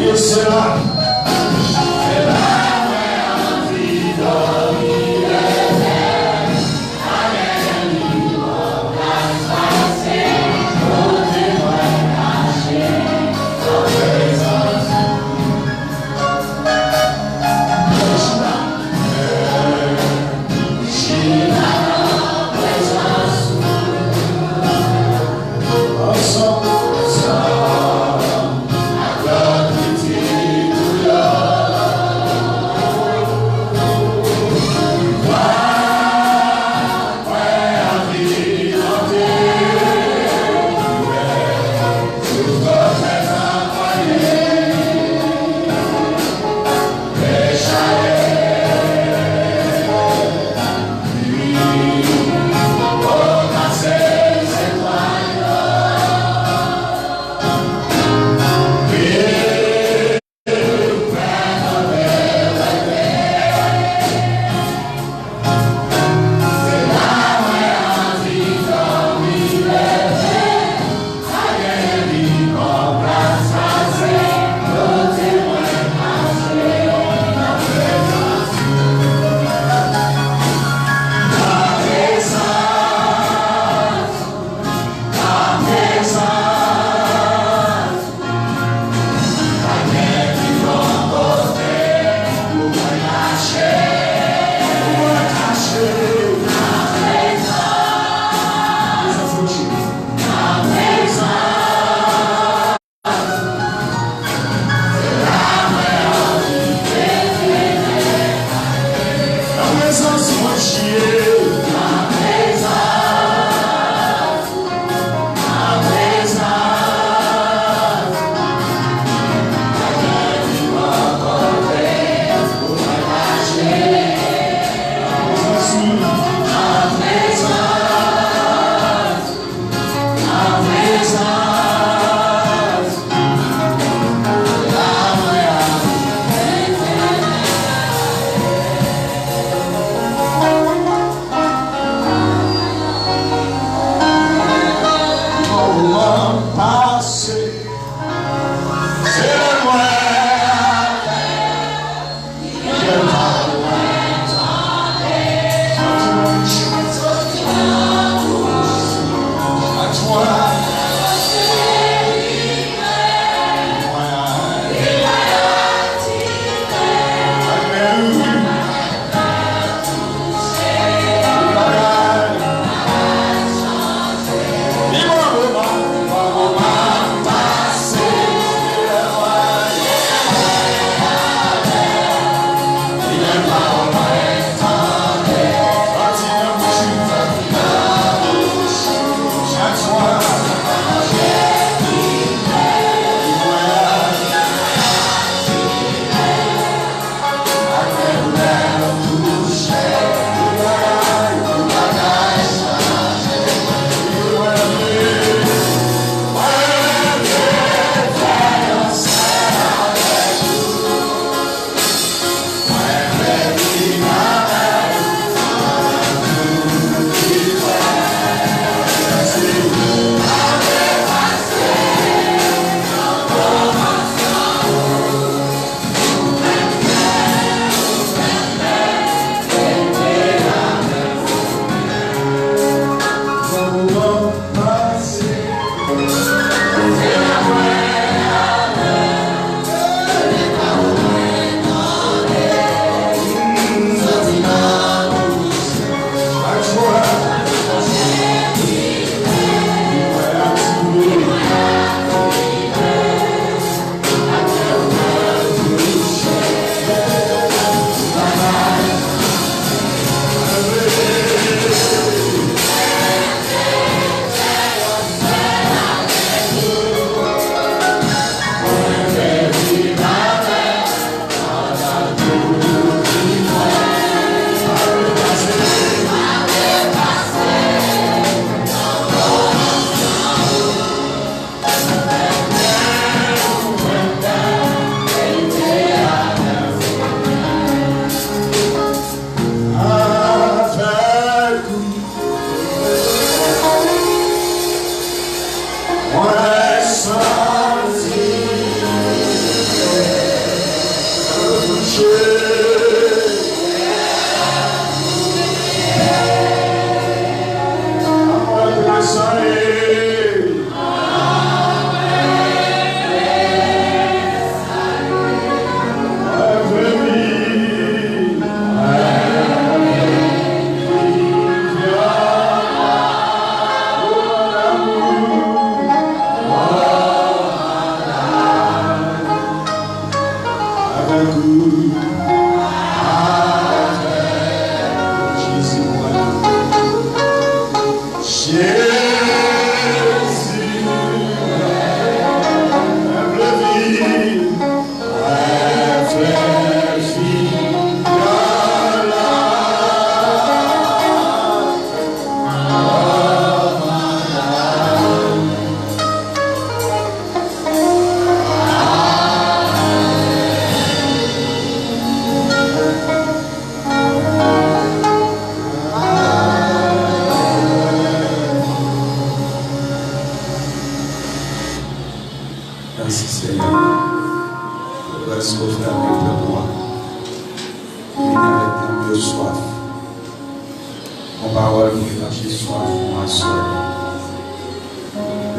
Awesome.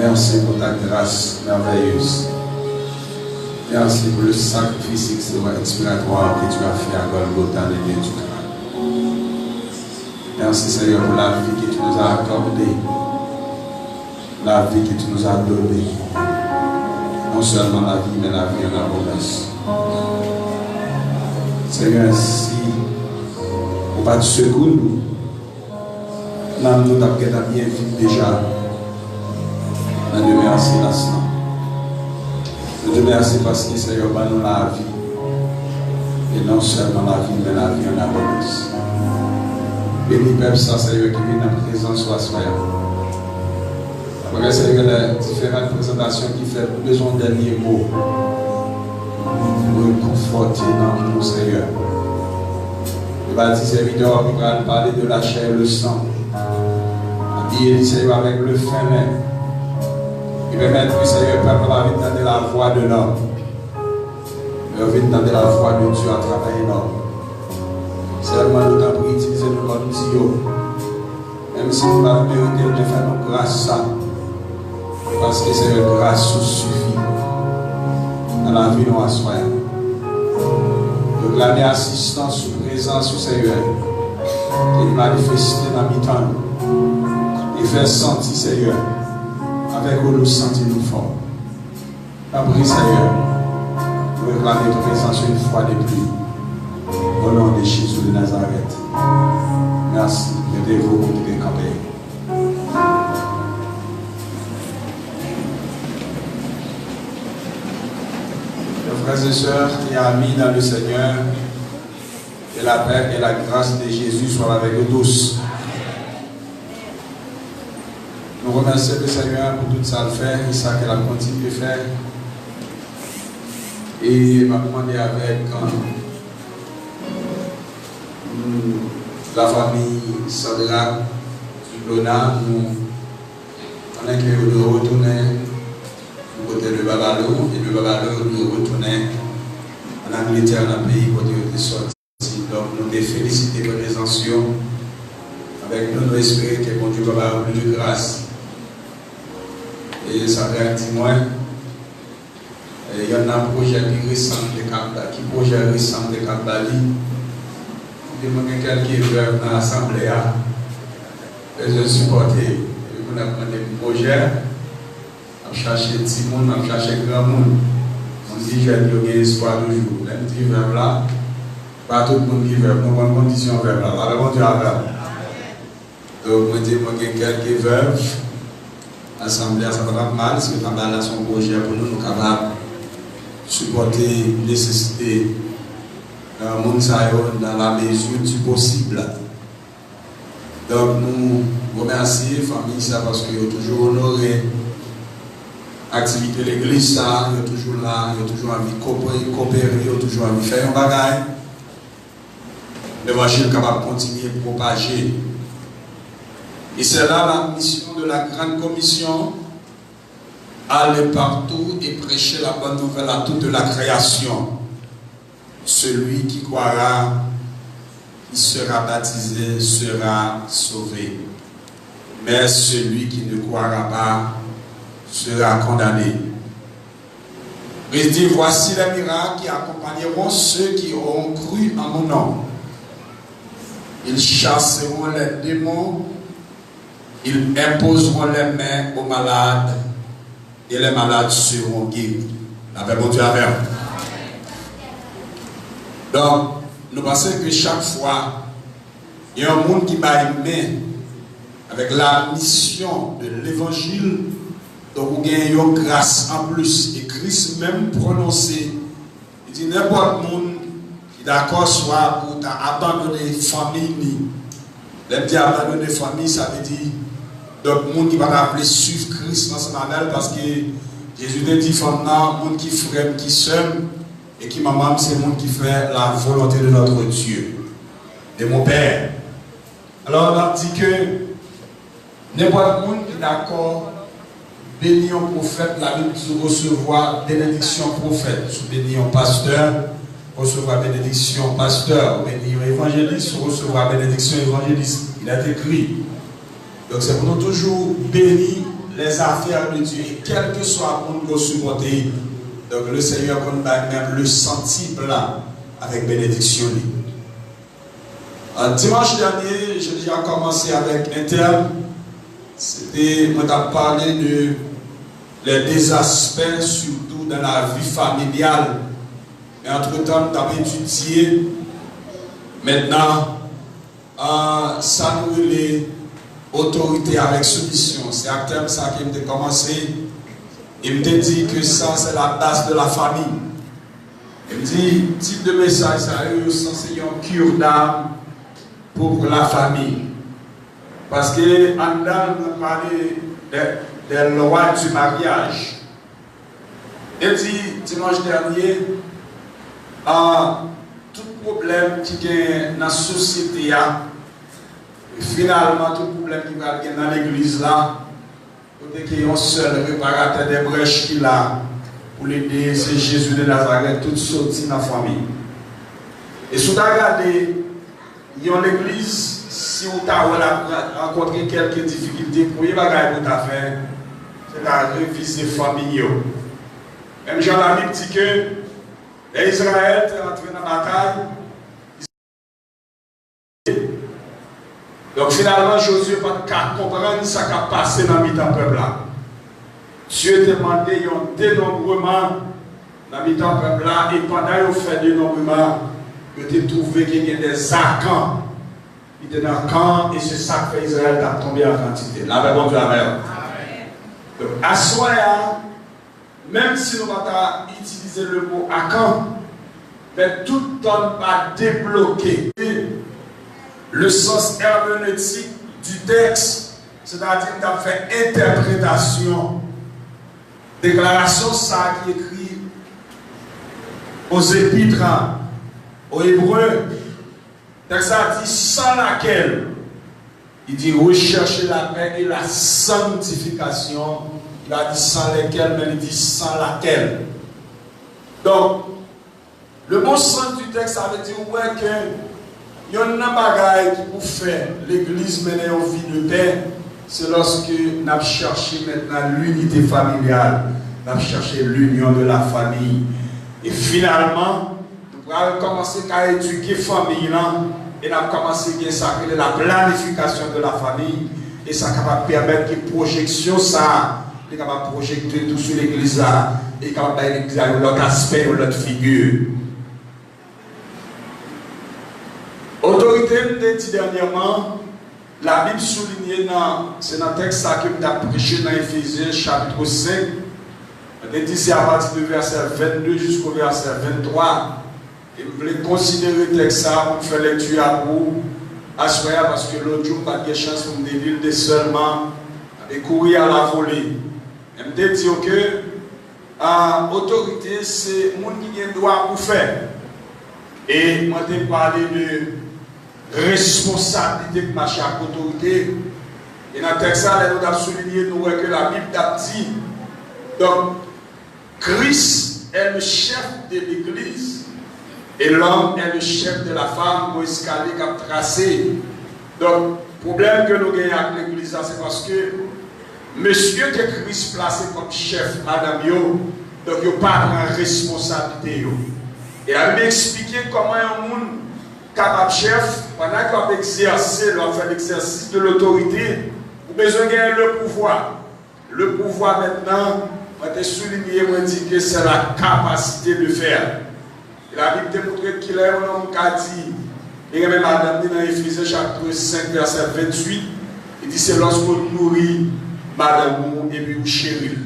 Merci pour ta grâce merveilleuse. Merci pour le sacrifice expiatoire que tu as fait à Golgotha, le Dieu du crâne. Merci Seigneur pour la vie que tu nous as accordée, la vie que tu nous as donnée. Non seulement la vie, mais la vie en abondance. Seigneur, si on pas de secours, nous avons bien vivre déjà. Je te remercie l'instant. Je te remercie parce que Seigneur, nous la vie. Et non seulement la vie, mais la vie en abondance. Bénis peuple ça, Seigneur, qui vient dans la présence soit soyant. Après, Seigneur, les différentes présentations qui font besoin d'un dernier mot. Nous conforter dans nous, Seigneur. Le baptiste serviteur qui va parler de la chair et le sang. Habiller, Seigneur, avec le fin même. Il permettre que Seigneur, peuple, va entendre la voix de l'homme. Il va entendre la voix de Dieu à travers l'homme. Seulement, nous t'avons utilisé nos bonnes yeux. Même si nous n'avons pas mérité de faire nos grâces, ça. Parce que c'est une grâce suffit dans la vie de nos soins. Nous réclamer assistance ou présence au Seigneur. Et manifester dans le temps. Et faire sentir, Seigneur. Avec où nous sentons-nous forts. Après, Seigneur, nous réclamons ta présence une fois de plus. Au nom de Jésus de Nazareth. Merci. Mettez-vous pour te camper. Frères et sœurs et amis dans le Seigneur, que la paix et la grâce de Jésus soient avec nous tous. Nous remercions le Seigneur pour tout ça le fait et ça qu'elle a continué de faire. Et m'a demandé avec la famille Sandra Lona, on est que nous retourner du côté de Babalo et de Babalo nous retourner en Angleterre, dans le pays où nous sommes sortis. Donc nous te féliciter pour les anciens. Avec nous, nous espérons que bon Dieu va avoir plus de grâce. Et ça fait un petit mois. Il y a un projet récent de Cap-Bali. Il y a quelqu'un qui est dans l'Assemblée. Et je supporte. On a pris des projets. On cherche petit monde, on cherche grand monde. On dit que j'ai espoir toujours. Même si je vais là, pas tout le monde qui veut. Nous avons bonnes conditions vers là. Alors, on dit à là. Donc, je dis que quelques veuves. L'Assemblée, ça va pas mal, parce que quand on a son projet pour nous, nous sommes capables de supporter les nécessités dans la mesure du possible. Donc, nous remercions la famille parce qu'ils ont toujours honoré l'activité de l'église, ils ont toujours là, ils ont toujours envie de coopérer, ils ont toujours envie de faire un bagage. L'évangile est capable de continuer à propager. Et c'est là la mission de la grande commission, aller partout et prêcher la bonne nouvelle à toute la création. Celui qui croira, qui sera baptisé, sera sauvé. Mais celui qui ne croira pas sera condamné. Il dit, voici les miracles qui accompagneront ceux qui auront cru en mon nom. Ils chasseront les démons. Ils imposeront les mains aux malades et les malades seront guéris. La paix, bon Dieu, avec. Donc, nous pensons que chaque fois, il y a un monde qui va aimer avec la mission de l'évangile. Donc, vous gagnez une grâce en plus. Et Christ même prononcé, il dit n'importe qui qui est d'accord soit pour abandonner la famille. L'aime dire abandonner la famille, ça veut dire donc le monde qui va appeler suivre Christ dans son année parce que Jésus a dit fondamentalement, le monde qui frère, qui seul et qui maman, c'est le monde qui fait la volonté de notre Dieu, de mon Père. Alors on a dit que n'importe qui est d'accord, béni un prophète, la Bible dit recevoir bénédiction prophète, béni un pasteur, recevoir bénédiction pasteur, béni un évangéliste, recevoir bénédiction évangéliste. Il a écrit. Donc c'est pour nous toujours bénir les affaires de Dieu, et quel que soit le monde que nous supportons. Donc le Seigneur qu'on va même le sentir blanc avec bénédiction. Dimanche dernier, j'ai déjà commencé avec un thème. C'était, on a parlé de des aspects, surtout dans la vie familiale. Et entre-temps, on a étudié. Maintenant, ça nous est autorité avec soumission. C'est un thème ça qui m'a commencé. Il me dit que ça, c'est la base de la famille. Il me dit, type de message, ça est censé une cure d'âme pour la famille. Parce que en dedans, on a parlé des lois du mariage. Il dit, dimanche dernier, tout problème qui est dans la société, finalement, tout problème qui va dans l'église là, qu'il y a un seul réparateur des brèches qu'il a pour l'aider, c'est Jésus de Nazareth, tout sorti dans la famille. Et si vous regardez, il y a l'église, si vous avez rencontré quelques difficultés, pour y faire, c'est la réviser famille. Même Jean la Bible dit que Israël est entré dans la bataille. Donc finalement, Josué n'a pas comprendre ce qui a passé dans le peuple là. Dieu a demandé un dénombrement dans le peuple là, et pendant qu'il fait dénombrement, il a trouvé qu'il y a des acants. Il était dans le camp, et c'est ça que fait Israël a tombé en quantité. La paix bon Dieu, la mer. Donc à ce moment-là, même si nous ne pouvons pas utiliser le mot acant, mais tout le temps va débloquer le sens herméneutique du texte, c'est-à-dire qu'on a fait interprétation, déclaration ça qui est écrit aux épîtres, aux Hébreux. Texte a dit sans laquelle, il dit rechercher la paix et la sanctification. Il a dit sans lesquelles, mais il dit sans laquelle. Donc, le bon sens du texte, ça veut dire ouais, que il y a un bagage qui pour faire l'église mener en vie de paix, c'est lorsque nous avons cherché maintenant l'unité familiale, nous avons cherché l'union de la famille. Et finalement, nous avons commencé à éduquer la famille là, et nous avons commencé à sacrer la planification de la famille, et ça va permettre que projection ça, est capable de projeter tout sur l'église là, et capable de l'église à l'autre aspect ou l'autre figure. Autorité, me dit dernièrement, la Bible souligne, c'est dans le texte que nous avons prêché dans Éphésiens chapitre 5. On dit c'est à partir du verset 22 jusqu'au verset 23. Et vous voulez considérer le texte pour faire lecture à vous, assurer parce que l'autre jour, pas de chance pour me dire de seulement et courir à la volée. Je me dis que l'autorité, c'est le monde qui a le droit pour faire. Et moi, je parlé de responsabilité de marcher à l'autorité. Et dans le texte, nous avons souligné que la Bible a dit. Donc, Christ est le chef de l'Église et l'homme est le chef de la femme pour escalier qui a tracé. Donc, le problème que nous avons avec l'Église, c'est parce que monsieur que Christ placé comme chef, madame, donc il n'y a pas de responsabilité. Et elle m'a expliqué comment un monde capable chef, pendant qu'on exerce, on fait l'exercice de l'autorité, vous avez besoin de gagner le pouvoir. Le pouvoir maintenant, on a souligné, on dit que c'est la capacité de faire. Et la Bible démontre qu'il est un homme qui a dit, et même Madame dit dans Éphésiens chapitre 5, verset 28, il dit c'est lorsqu'on nourrit Madame et puis on chérit.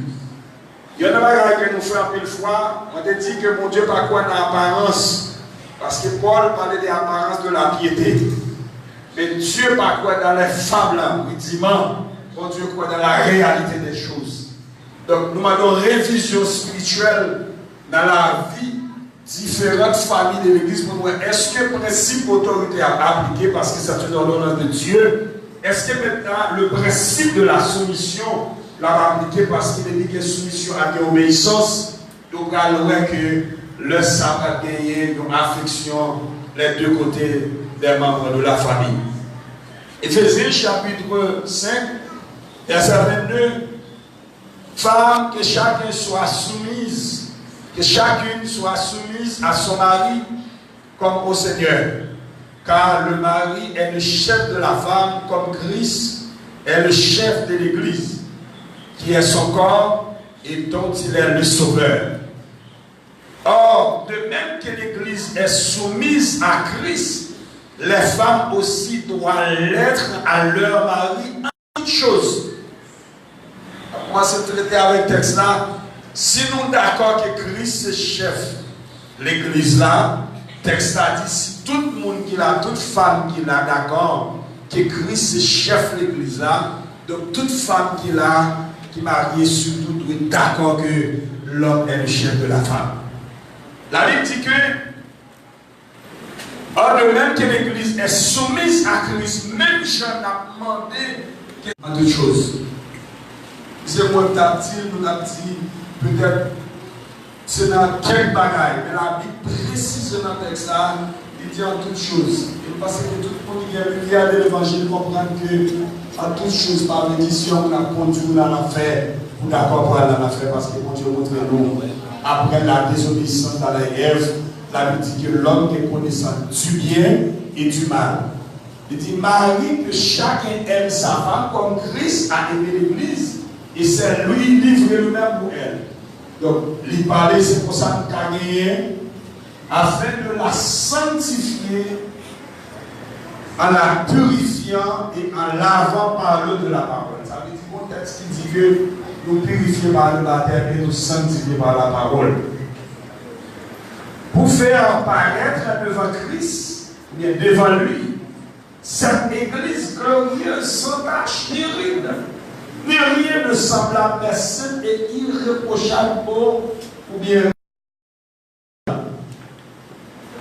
Il y en a des que nous faisons une fois, on te dit que mon Dieu pas quoi dans l'apparence, parce que Paul parlait de l'apparence de la piété. Mais Dieu pas quoi dans les fables, il dit bon Dieu quoi dans la réalité des choses. Donc nous avons une révision spirituelle dans la vie différentes familles de l'Église pour voir est-ce que le principe d'autorité a appliqué parce que c'est une ordonnance de Dieu. Est-ce que maintenant le principe de la soumission l'a appliqué parce qu'il est dit que soumission à l'obéissance, donc alors que le sabbat a gagné une affection les deux côtés des membres de la famille. Éphésiens chapitre 5, verset 22, femmes, que chacun soit soumise, que chacune soit soumise à son mari comme au Seigneur. Car le mari est le chef de la femme comme Christ est le chef de l'Église, qui est son corps et dont il est le sauveur. Or, de même que l'Église est soumise à Christ, les femmes aussi doivent l'être à leur mari en toutes choses. Moi, c'est traité avec le texte là. Si nous sommes d'accord que Christ est chef de l'Église là, le texte a dit si tout le monde qui l'a, toute femme qui l'a d'accord que Christ est chef de l'Église là, donc toute femme qui l'a, qui est mariée surtout doit être d'accord que l'homme est le chef de la femme. La Bible dit que, or de même que l'Église est soumise à Christ, même Jean a demandé en toutes choses. C'est moi qui t'a dit, nous avons dit, peut-être, c'est dans quelques bagailles, mais la Bible précise dans le texte là, il dit en toutes choses. Et parce que tout le monde qui regarde l'évangile comprend que en toutes choses, par l'édition, on a conduit dans l'affaire, pour d'accord pour aller dans l'affaire, parce que mon Dieu montre nous. Après la désobéissance dans la Ève, la Bible dit que l'homme est connaissant du bien et du mal. Il dit, Marie, que chacun aime sa femme comme Christ a aimé l'Église, et c'est lui livré lui-même pour elle. Donc, il parlait, c'est pour ça qu'il a gagné, afin de la sanctifier, en la purifiant et en lavant par l'eau de la parole. Ça veut dire mon texte qui dit que nous purifions par le baptême et nous sanctifions par la parole. Pour faire paraître devant Christ, bien devant lui, cette église glorieuse, sans tache ni ride, ni rien de semblable, mais sainte et irréprochable ou bien.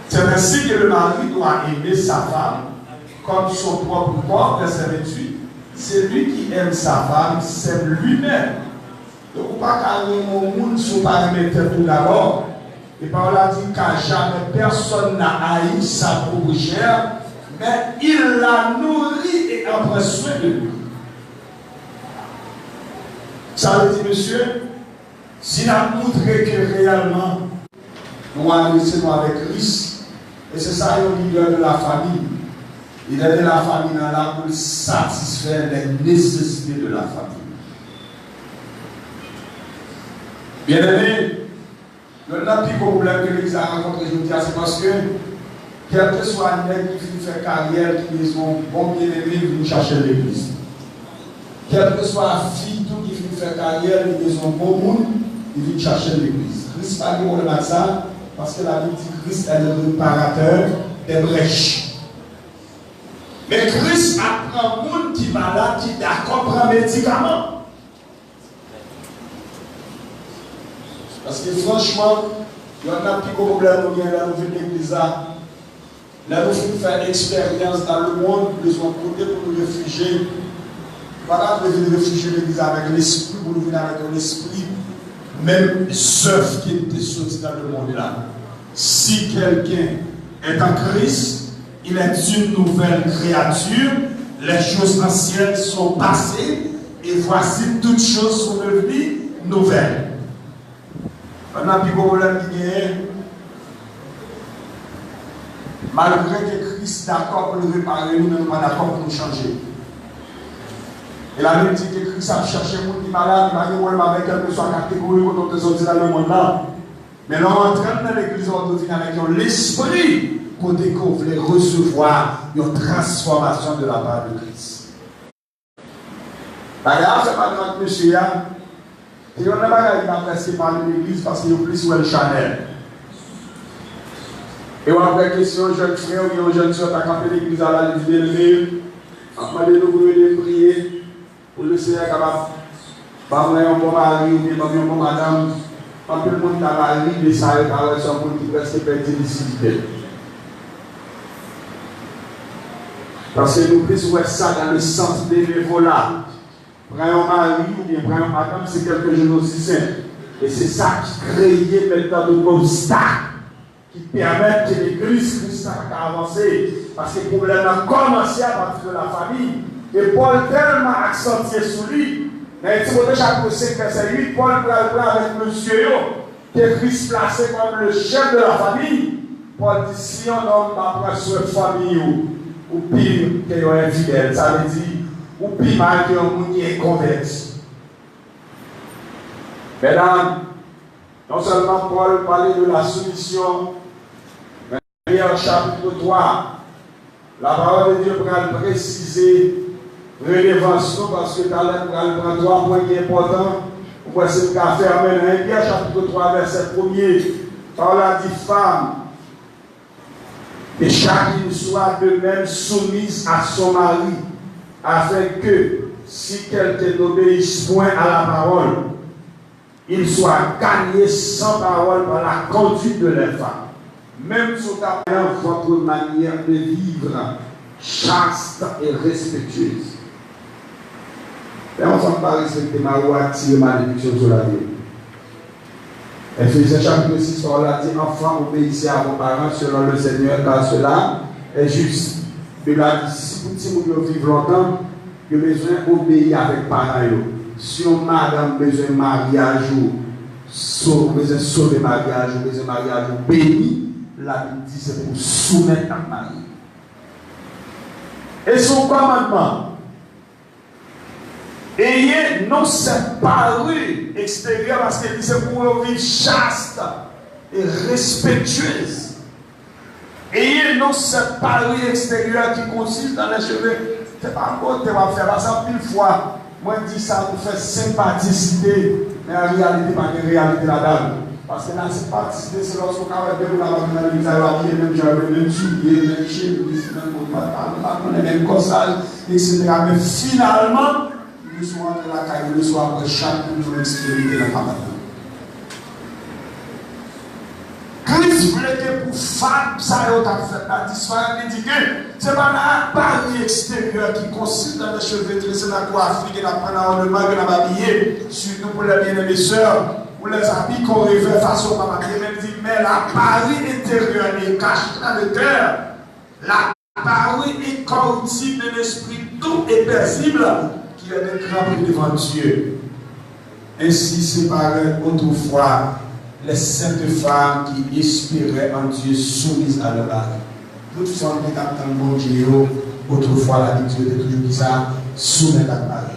C'est ainsi que le mari doit aimer sa femme comme son propre corps, verset 28. C'est lui qui aime sa femme, c'est lui-même. Donc, pas carrément au monde sur paramètre tout d'abord. Et par là dit qu'à jamais personne n'a haï sa propre chair, mais il la nourrit et en prend soin de lui. Ça veut dire, monsieur, s'il a montré que réellement nous avons avec Christ, et c'est ça le leader de la famille. Il est de la famille dans là pour satisfaire les nécessités de la famille. Bien aimé, le plus gros problème que l'Église a rencontré aujourd'hui, c'est parce que, quel que soit un mec qui finit faire carrière, qui sont bon bien aimés, ils viennent chercher l'Église. Quel que soit la fille tout qui finit faire carrière, ils sont bon monde, ils viennent chercher l'Église. Christ n'a pas de problème avec ça, parce que la Bible dit que Christ est le réparateur des brèches. Mais Christ apprend un monde qui est malade, qui est d'accord pour un médicament. Parce que franchement, il y a un petit problème nous avons dans l'église. Là, nous faisons faire expérience dans le monde, nous avons côté pour nous réfugier. Voilà, nous devons réfugier l'église avec l'esprit, pour nous venir avec l'esprit, même œuvre qui était sorti dans le monde là. Si quelqu'un est en Christ, il est une nouvelle créature, les choses anciennes sont passées, et voici toutes choses sont devenues nouvelles. On a un petit problème qui est, malgré que Christ est d'accord pour nous réparer, nous ne sommes pas d'accord pour nous changer. Et la Bible dit que Christ a cherché les gens qui sont malades, il a dit avec quelle que soit la catégorie qu'on a dans le monde là. Mais là, on entraîne dans l'église orthodoxe avec l'esprit pour découvrir, recevoir une transformation de la part de Christ. D'ailleurs, c'est pas grand monsieur, et on n'a pas presque parlé de l'église parce qu'il y a plus ou le Chanel. Et on a une question, jeune frère ou jeune soeur, t'as campé l'église à la vie de on m'a demandé de prier pour le Seigneur capable. Pas un bon mari ou bien un bon madame. Quand tout le monde est marié, mais ça arrive à un monde qui presque perdu lucidité. Parce que nous plus voir ça dans le sens bénévolat. Prends un mari ou bien prends un madame, c'est quelque chose aussi simple. Et c'est ça qui crée maintenant de obstacles qui permettent que l'église puisse avancer. Parce que le problème a commencé à partir de la famille. Et Paul tellement accentué sur lui. Mais si vous avez chaque verset 8, Paul prend avec monsieur que Christ placé comme le chef de la famille. Paul dit si un homme va prendre sur une famille ou pire qu'il est infidèle, ça veut dire ou pire mal qu'il est converti. Mesdames, non seulement Paul parlait de la soumission, mais en chapitre 3, la parole de Dieu pour préciser relevance parce que dans le prend 3 points qui sont importants. Pour c'est le cas fermé dans Pierre chapitre 3, verset 1er. Parole a dit femme, et chacune soit de même soumise à son mari, afin que si quelqu'un n'obéisse point à la parole, il soit gagné sans parole par la conduite de la femme. Même sous votre manière de vivre chaste et respectueuse. Et on ne va pas respecter ma loi, tirer malédiction sur la vie. Ephésiens chapitre 6, on l'a dit, enfants, obéissez à vos parents selon le Seigneur, car cela est juste. Mais là, si vous vivez longtemps, vous avez besoin d'obéir avec parents. Si on madame besoin de mariage, ou besoin de sauver mariage, ou besoin de mariage béni, la Bible dit c'est pour soumettre à mari. Et son commandement, ayez non séparé extérieur parce que c'est pour vivre chaste et respectueuse. Ayez non séparé extérieur qui consiste dans les cheveux. C'est pas encore tu vas faire ça une fois. Moi je dis ça pour faire sympathicité, mais en réalité pas de réalité là-dedans. Parce que la sympathicité c'est lorsqu'on a fait la l'église à la vie, même j'avais même souillé, même chez même même corsage, etc. Mais finalement, nous sommes entre la caille, nous sommes après chaque jour expérimenter la campagne. Christ voulait que pour femme, ça y a fait la disparaître, il dit que ce n'est pas un appareil extérieur qui consiste dans les cheveux tressés, dans la coiffure, dans l'ornement, dans l'habillé, surtout pour les bien-aimés sœurs, pour les habits qu'on révèle façon par ma mais l'appareil intérieur est caché dans le cœur. L'appareil est corruptible de l'esprit doux et paisible qui est de grand prix devant Dieu. Ainsi séparé autrefois les saintes femmes qui espéraient en Dieu soumises à leur mari. Toutes femmes qui attendent le bon Dieu, autrefois la Bible était toujours dit ça, soumettre à leur mari.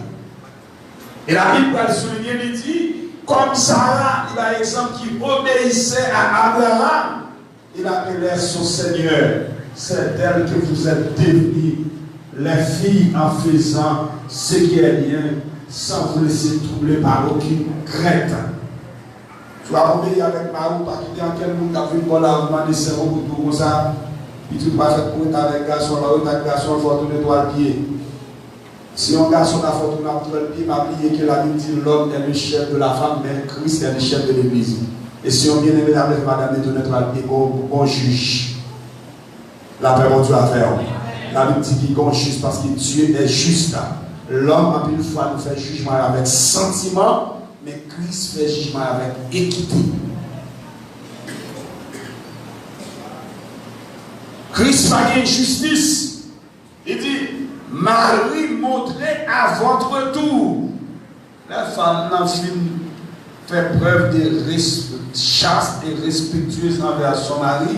Et la Bible va le souligner, il dit, comme Sarah, il a un exemple qui obéissait à Abraham, il appelait son Seigneur. C'est d'elle que vous êtes devenus les filles en faisant ce qui est bien, sans vous laisser troubler par aucune crainte. Tu vas obéir avec Marou, pas quitter en quel monde a vu une bonne argument de cerveau pour tout comme ça. Puis tu vas faire pour être avec garçon, là, un garçon, il faut tourner droit le pied. Si un garçon a fait tourner droit le pied, m'a oublié que la Bible dit l'homme est le chef de la femme, mais Christ est le chef de l'église. Et si on vient aimer avec madame de tourner droit le pied, on juge. La paix, on doit faire. La Bible dit qu'il est juste parce que Dieu est juste. L'homme, en une fois, nous fait jugement avec sentiment. Mais Christ fait jugement avec équité. Christ fait une justice. Il dit, Marie, montrez à votre tour. La femme n'a fait preuve de chaste et respectueuse envers son mari.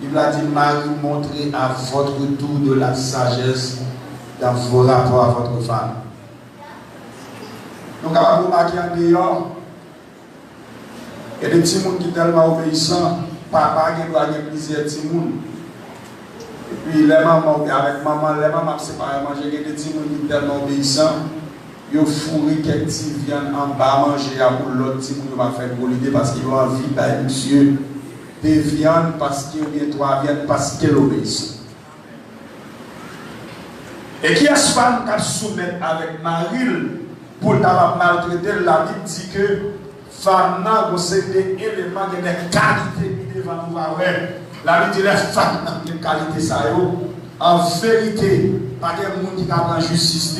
Il a dit, Marie, montrez à votre tour de la sagesse dans vos rapports à votre femme. Donc, on va remarquer en dehors, Il y a des petits gens qui sont tellement obéissants, papa qui doit avoir plusieurs petits gens. Et puis les mamans, avec maman, les mamans séparées manger, il y a des petits gens qui sont tellement obéissants, ils fourrent quelques petits viandes en bas manger pour l'autre petit gens qui va faire pour l'idée parce qu'ils ont envie de monsieur des viandes parce qu'ils ont trois viandes parce qu'ils obéissent. Et qui est-ce femme qui soumet avec Marie pour la maltraiter? La Bible dit que femme n'a pas des éléments, des qualités devant nous. La Bible dit que les femmes n'ont des qualités. Ça, en vérité, pas de monde qui n'a pas justice,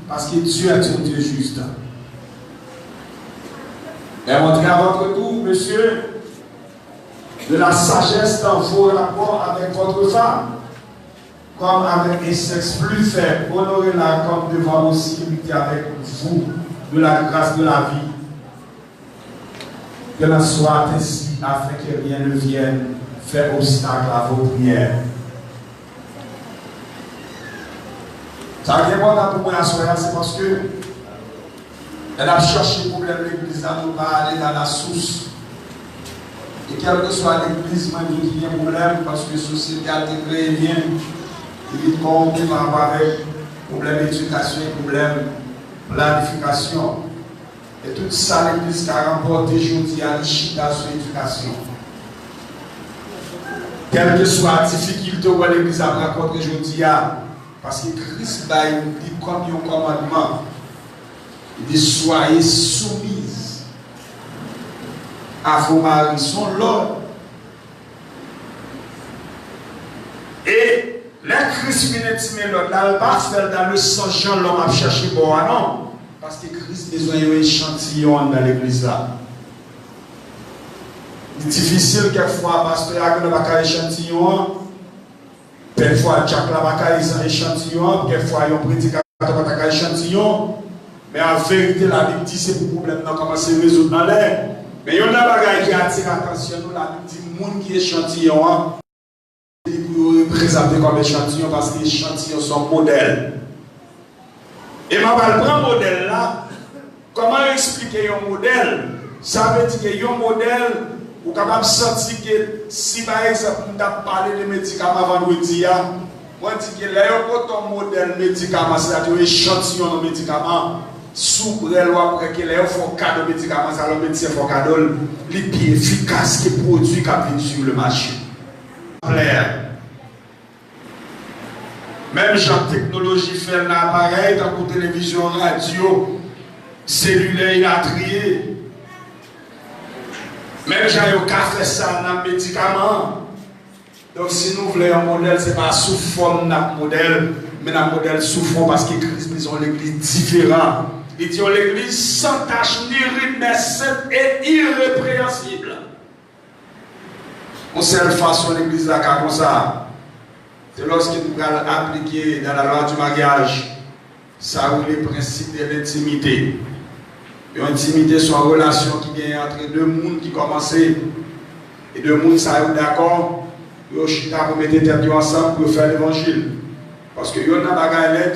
parce que Dieu est un Dieu juste. Et montrez à votre tour, monsieur, de la sagesse dans vos rapports avec votre femme. Comme avec un sexe plus faible, honorez-la comme devant aussi lutter avec vous de la grâce de la vie. Que l'on soit ainsi afin que rien ne vienne faire obstacle à vos prières. Ça vient bon pour moi à soir, c'est parce que elle a cherché le problème de l'église, elle va aller dans la source. Et quelle que soit l'église, même qui a un problème, parce que la société a été créée bien. Il est compris par rapport avec problème d'éducation, problème de planification. Et tout ça, l'église qui a remporté aujourd'hui à l'échita sur l'éducation. Quelle que soit la difficulté que l'église a rencontrée aujourd'hui, parce que Christ dit comme un commandement, il dit soyez soumises à vos maris, sont l'ordre. Et les Christ vient intimer l'autre, là, il va faire dans le sens Jean, l'homme a cherché bon, non. Parce que Christ a besoin d'un échantillon dans l'église là. C'est difficile quelquefois, parce que là, on n'a pas échantillon. Quelquefois, Jack n'a pas échantillon. Quelquefois, il y a un prédicateur qui n'a pas échantillon. Mais en vérité, la Bible dit que c'est pour problème, comment c'est résoudre dans l'air. Mais il y a un bagage qui attire l'attention, la Bible dit que le monde qui est échantillon, présenté comme échantillon parce que les échantillons sont modèles. Et je vais prendre un modèle là. Comment expliquer un modèle? Ça veut dire qu'il y a un modèle où vous êtes sentir que si par exemple on a parlé de médicaments vendredi, moi je dis que là, un modèle médicament, c'est-à-dire un échantillon de médicaments, sous la loi après que là, il faut cadeau de médicaments, ça le médecin faut cadeau, les plus efficaces qui produit qui viennent sur le marché. Même genre technologie fait un appareil, dans la télévision, radio, cellulaire, il a trié. Même genre, il a fait ça dans le médicament. Donc si nous voulons un modèle, ce n'est pas sous forme d'un modèle, mais un modèle sous forme parce que Christ dit l'église différente. Il dit l'église sans tache, ni ride, mais sainte et irrépréhensible. Une seule façon l'église là comme ça. C'est lorsque nous allons appliquer dans la loi du mariage, ça où les principes de l'intimité. Et l'intimité, c'est une relation qui vient entre deux mondes qui commencent. Et deux mondes, ça est d'accord. Ils ont pour mettre tête ensemble pour faire l'évangile. Parce que yon a bagay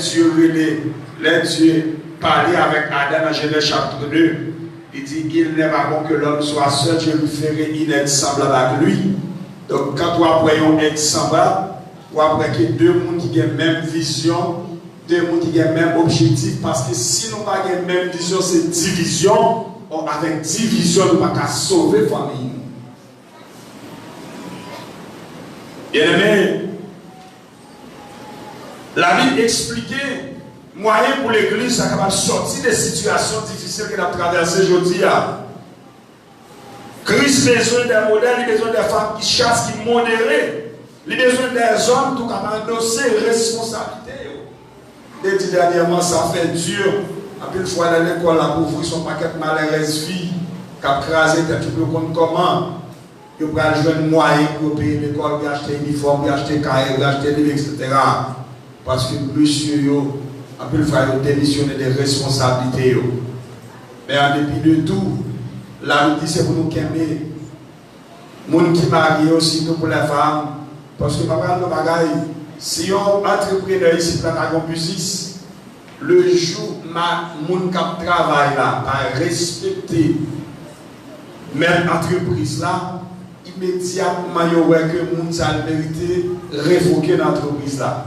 les Dieu parler avec Adam dans Genèse chapitre 2. Il dit il n'est pas bon que l'homme soit seul, je lui ferai une aide semblable avec lui. Donc quand tu as une aide semblable, ou après que deux mondes qui ont la même vision, deux mondes qui ont le même objectif, parce que si nous n'avons pas la même vision, c'est division. Avec division, nous ne pouvons pas sauver la famille. Bien aimé, la Bible expliquait moyen pour l'église à capable sortir des situations difficiles qu'elle a traversées aujourd'hui. Christ a besoin d'un modèle, il a besoin des femmes qui chassent, qui modèrent. Il a besoin des hommes tout capables d'endosser responsabilité. Dès que dernièrement, ça fait dur. Après une fois dans l'école, la pauvre, son paquet de malheureuses filles qui ont crasé, tu peux comprendre comment. Ils ont joué un moyen pour payer l'école, pour acheter un uniforme, pour acheter un cahier, pour acheter un livre, etc. Parce que monsieur, après une fois, ils ont démissionné des responsabilités. Mais en dépit de tout, la vie c'est pour nous aimer. Les gens qui marient aussi pour les femmes. Parce que papa, nous bagaille, si on entrepreneur ici dans la campus, le jour où les gens qui travaillent là, par respecter même entreprise là, immédiatement, il y aurait que le monde a mérité révoquer l'entreprise là.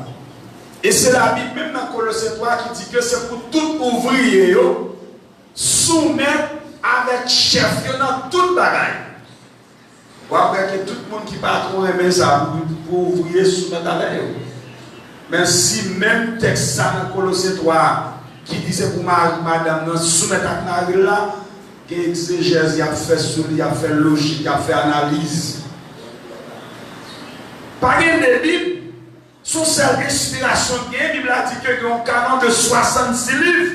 Et c'est la Bible, même dans Colossiens 3, qui dit que c'est pour tout ouvrier soumettre avec chef dans toute bagaille. Ou après que tout le monde qui patron aime ça pour ouvrier soumettre avec eux. Mais si même texte ça dans Colossiens 3 qui disait pour madame soumettre à Marie là, que exégèse, il a fait sur il a fait logique, il a fait analyse. Pas de Bible, sous cette inspiration qui est, la Bible a dit qu'il y a un canon de 66 livres.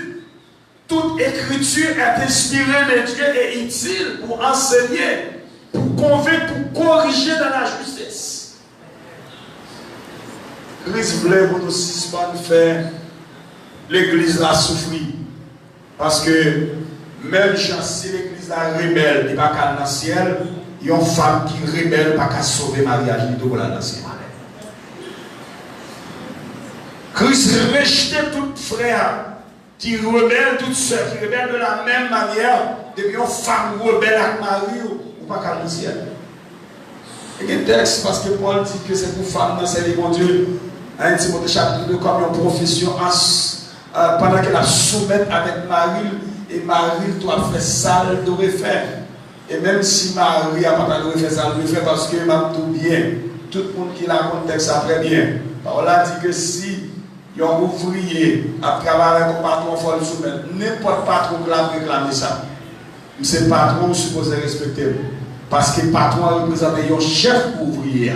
Toute écriture est inspirée de Dieu et utile pour enseigner, pour convaincre, pour corriger dans la justice. Christ voulait pour nous suspendre faire l'église a souffrir. Parce que même si l'église a rebelle, il n'y a pas qu'à dans le ciel, il y a une femme qui rebelle, pas qu'à sauver mariage, il doit dans le ciel. Christ rejetait tout frère qui rebelle, toute soeur qui rebelle de la même manière, depuis une femme rebelle avec Marie, ou pas qu'à dans le ciel. Il y a un texte parce que Paul dit que c'est pour femme dans c'est mon Dieu. Un Timothée chapitre 2 comme une profession pendant qu'elle a soumise avec Marie. Et Marie doit faire ça, elle devrait faire. Et même si Marie n'a pas de faire ça, elle devrait faire parce que m'a tout bien. Tout le monde qui la contexte après bien. On a dit que si il y a un ouvrier à travailler avec un patron, il faut le soumettre. N'importe patron qui l'a réclamé ça. C'est le patron supposé respecter. Parce que le patron a représenté un chef ouvrier.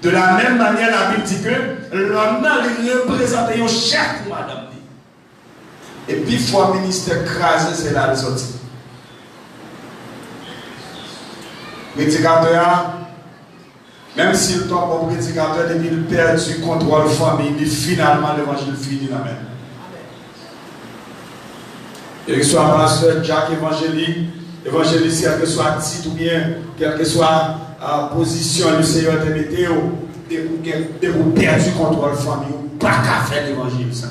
De la même manière, la Bible dit que l'homme a représenté un chef pour madame. Et puis, il faut un ministère crasé, c'est là le sorti. Prédicateur, même s'il tombe au prédicateur, il perd du contrôle famille, mais finalement l'évangile finit la même. Quel que soit pasteur Jacques évangéliste, quel que soit titre ou bien, quelle que soit position du Seigneur de météo, vous perdez du contrôle famille, ou pas qu'à faire l'évangile ça.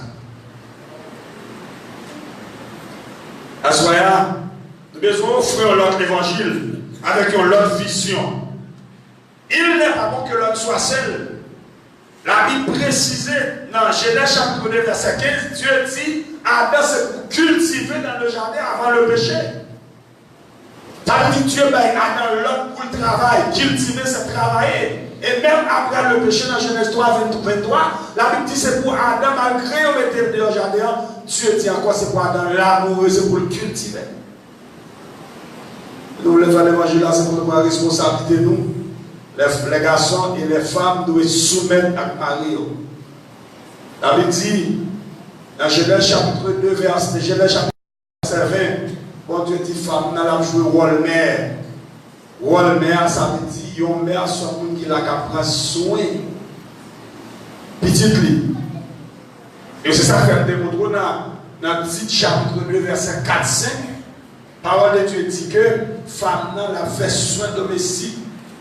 À ce moment-là, nous devons offrir l'autre évangile avec une autre vision. Il n'est pas bon que l'homme soit seul. La Bible précisait dans Genèse chapitre 2, verset 15, Dieu dit Adam c'est pour cultiver dans le jardin avant le péché. Ça veut dire Dieu Adam l'homme pour le travail. Cultiver, c'est travailler. Et même après le péché dans Genèse 3, 23, la Bible dit c'est pour Adam, malgré qu'on était dans le jardin, Dieu dit encore c'est pour Adam l'amoureux, c'est pour le cultiver. Nous, les frères l'évangile, c'est pour nous la responsabilité, nous. Les garçons et les femmes doivent soumettre à Marie. La Bible dit, dans Genèse chapitre 2, verset 20, bon Dieu dit, femme, nous allons jouer rôle mère. Rôle mère, ça veut dire, une mère, soit une qui a prendre soin. Petite lit. Et c'est ça qu'elle démontre dans le petit chapitre 2, verset 4-5. Parole de Dieu dit que femme n'a fait soin domestique.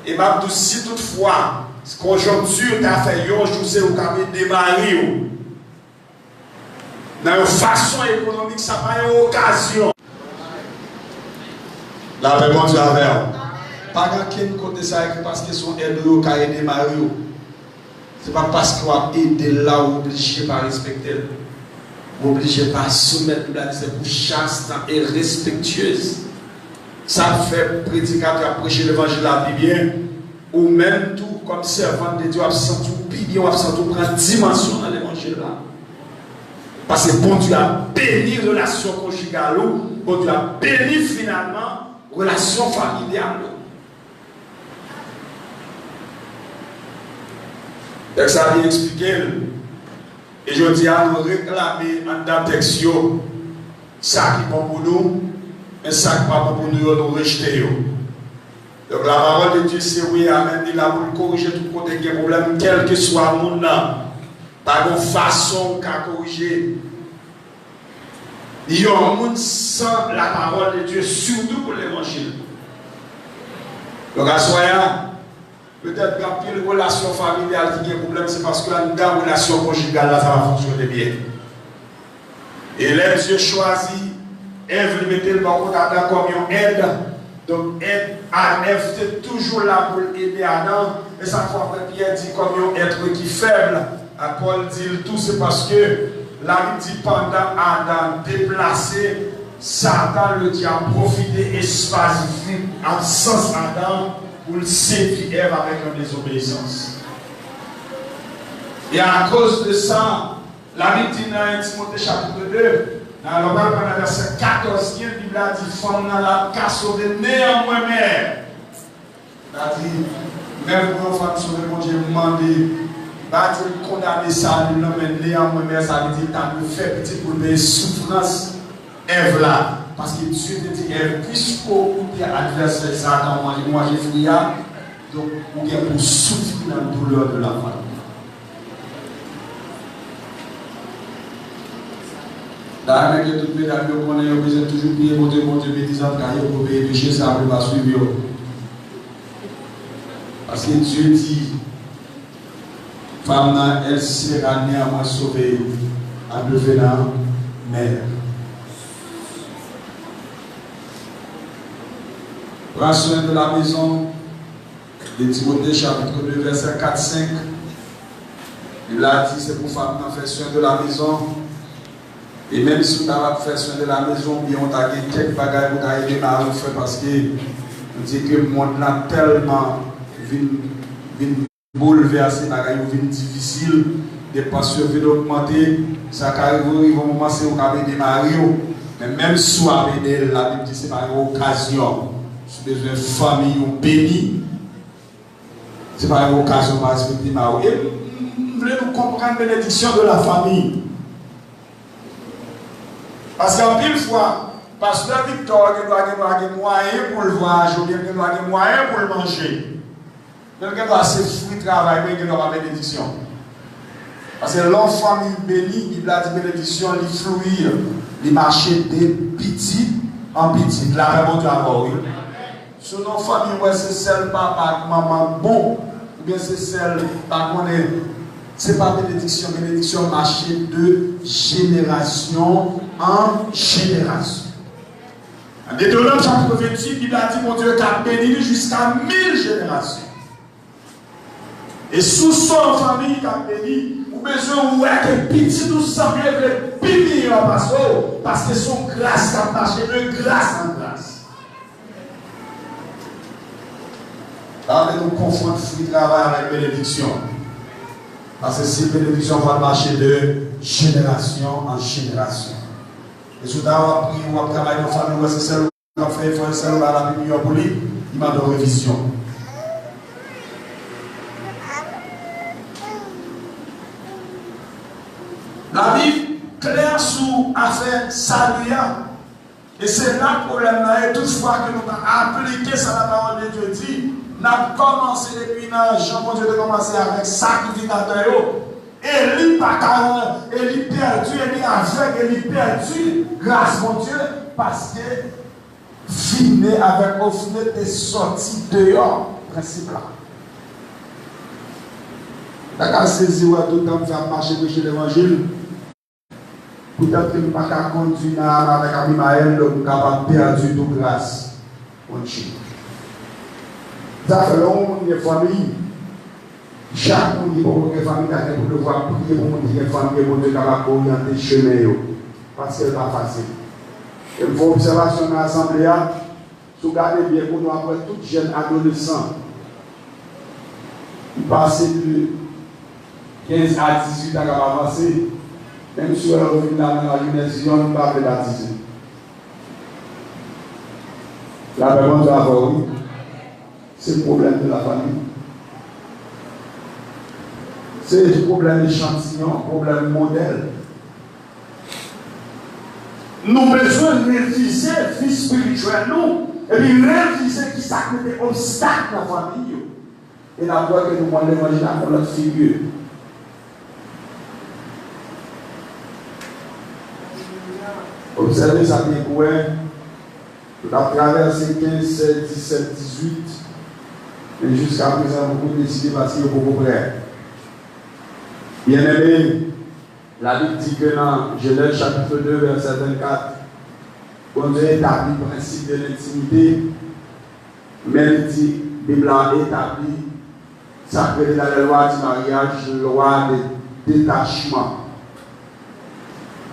Et m'a dit si toutefois, conjoncture t'a fait un jour, c'est au cas de démarrer. Dans une façon économique, ça n'a pas une occasion. La paix, bon Dieu, avec vous. Pas qu'un côté ça, parce que son aide au cas de démarrer. Ce n'est pas parce qu'on a aidé là où obligé par respecter. Obligé par soumettre, c'est pour chaste et respectueuse. Ça fait prédicateur prêcher l'évangile à bien, ou même tout comme servant de Dieu, absent tout bien, absent tout prendre dimension dans l'évangile là. Parce que bon Dieu a béni relation conjugale, bon Dieu a béni finalement relation familiale. Et ça a bien expliqué. Et je dis à nous réclamer en texte ça qui est bon pour nous. Mais ça qui n'est pas bon pour nous, nous rejeter. Donc la parole de Dieu, c'est oui, amen, il a pour corriger tout côté qui est problème, quel que soit le monde, pas de façon qu'à corriger. Il y a un monde sans la parole de Dieu, surtout pour l'évangile. Donc à ce moment-là, peut-être qu'il y a une relation familiale qui a un problème, c'est parce que la relation conjugale, là, ça va fonctionner bien. Et là, Dieu choisit. Ève lui mettait le banc d'Adam comme une aide. Donc, Ève était toujours là pour aider Adam. Et ça fois que Pierre dit comme un être qui est faible, à Paul dit tout, c'est parce que la Bible dit pendant Adam déplacé, Satan le diable a profité espace absence Adam pour le séduire Ève avec une désobéissance. Et à cause de ça, la Bible dit dans 1 Timothée chapitre 2, dans le verset 14, la Bible a dit femme dans la casse sauver néanmoins mère. Il a dit, même pour une femme sauver, mon Dieu, demandé, va-t-il condamner ça, mais néanmoins mère, ça veut dire qu'il a fait petit pour payer souffrance, Ève là. Parce que Dieu te dit, Ève, puisqu'au côté adversaire, Satan, moi j'ai fouillé, donc on est pour souffrir dans la douleur de la femme. Là, avec toutes les dames, on a besoin de toujours prier pour Dieu, mais disant que pour payer péché, ça ne va pas suivre. Parce que Dieu dit, femme, elle sera néanmoins sauvée en devenant mère. Prends soin de la maison, de Timothée chapitre 2, verset 4-5. Il a dit, c'est pour femme faire soin de la maison. Et même si on a fait soin de la maison, bien on a quelques bagages pour aider à faire parce que on dit que le monde a tellement bouleversé, il est difficile, les pensions viennent augmenter, ça arrive au moment où on a démarré. Mais même si on a aidé, la Bible dit que ce n'est pas une occasion. Si besoin de famille bénie, ce n'est pas une occasion pour respecter ma vie. Et vous voulez nous comprendre la bénédiction de la famille. Parce qu'en pile fois, pasteur Victor, il doit avoir des moyens pour le voyage, ou bien il doit avoir des moyens pour le manger. Donc il doit avoir ses fruits de travail, mais il doit avoir bénédiction. Parce que l'enfant béni, il a dit bénédiction, il fluide, il marche de petit en petit. Là, vraiment, tu as oui. Sur nos familles, c'est celle papa, maman bon, ou bien c'est celle par contre. Ce n'est pas bénédiction, bénédiction marché de génération en génération. En Deutéronome chapitre 28, il a dit, mon Dieu, qu'a béni jusqu'à 1000 générations. Et sous son famille qu'a béni, ou besoin de voir que petit nous semble béni parce que son grâce a marché de grâce en grâce. Là, nous confondons fruit de travail avec bénédiction. Parce que si bénédiction va marcher de génération en génération. Et si vous avez pris ou travaillé dans la famille, c'est celle qui a fait celle à la Bible pour lui, il m'a donné révision. La Bible claire sur l'affaire saluant. Et c'est là le problème. Et toutefois que nous avons appliqué ça la parole de Dieu dit, nous avons commencé depuis Jean, mon Dieu, de commencer avec sacrificateur. Et lui, pas carrément, et lui perdu, et lui aveugle, et lui perdu, grâce mon Dieu, parce que finir avec offrir des sorties dehors, principe là. D'accord, saisir tout le temps, faire marcher chez l'évangile. Peut-être que nous ne pouvons pas conduire avec Abimaël, donc nous sommes capables de perdre toute grâce. Mon Dieu. Ça fait longtemps que les familles, chaque monde qui est famille a pour devoir prier pour les familles pour Dieu capable d'orienter le chemin. Parce que ce n'est pas facile. Et il faut observation dans l'Assemblée, si vous regardez bien, pour nous avoir tout jeune adolescent, il passe de 15 à 18 ans à avancer, même si on revient dans la jeunesse, on ne peut pas baptiser. La réponse est oui. C'est le problème de la famille. C'est le problème d'échantillon, le problème modèle. Nous avons besoin de réviser la vie spirituelle, nous, et puis réviser qui s'appelle des obstacles à la famille. Et la voix que nous demandons l'évangile dans notre figure. Observez ça bien, tout à traverser 15, 16, 17, 18. Et jusqu'à présent, beaucoup décidé parce qu'il y a beaucoup près. Bien aimé, la Bible dit que dans Genèse chapitre 2, verset 24, on a établi le principe de l'intimité Mais il dit, la Bible a établi, ça crée dans la loi du mariage, loi de détachement.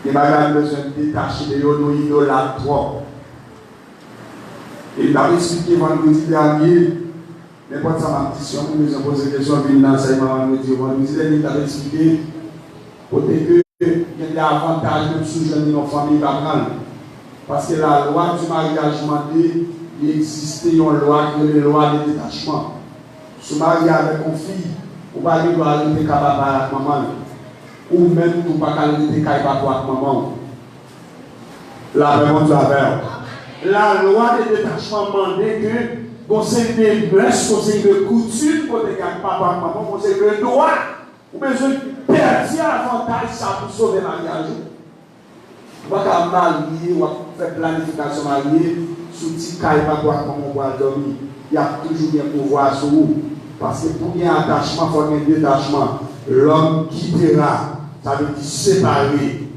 Les mariages ont besoin de détacher de nos idolâtres. Et il m'a expliqué vendredi dernier, n'importe sa partition, nous avons posé des questions, puis l'enseignement vendredi dernier, il a expliqué, côté que il y a des avantages même sous jeunes dans nos familles papales. Parce que la loi du mariage demandait, il existait une loi qui est la loi de détachement. Si vous mariez avec une fille, vous ne pouvez pas arrêter papa avec maman. Ou même vous ne pouvez pas arrêter papa avec maman. La réponse est la loi de détachement demandait que conseil de mœurs, conseil de coutume, pour les papa avec maman, conseil de droit. Vous avez besoin de perdre l'avantage ça pour sauver le mariage. Vous ne pouvez pas marier ou faire planification mariée sous petit caille pas voir comment on va dormir. Il y a toujours bien pouvoir sur vous. Parce que pour qu'il y ait un attachement, il faut qu'il y ait un détachement. L'homme quittera, ça veut dire séparer,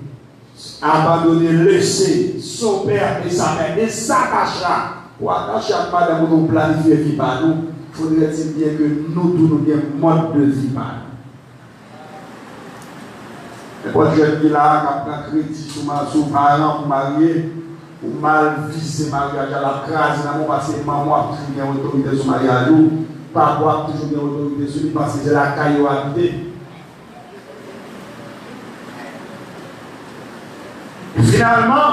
abandonner, laisser son père et sa mère et s'attachera. Pour attacher à madame nous planifier vie par nous, il faudrait-il bien que nous tous nous ayons un mode de vie par nous. Quand je dis là, quand on crédit sur parents pour marier, ou mal viser mariage à la crase, parce que maman a toujours bien autorité sur le mariage, papa a toujours bien autorité sur lui parce que c'est la cailloualité. Finalement,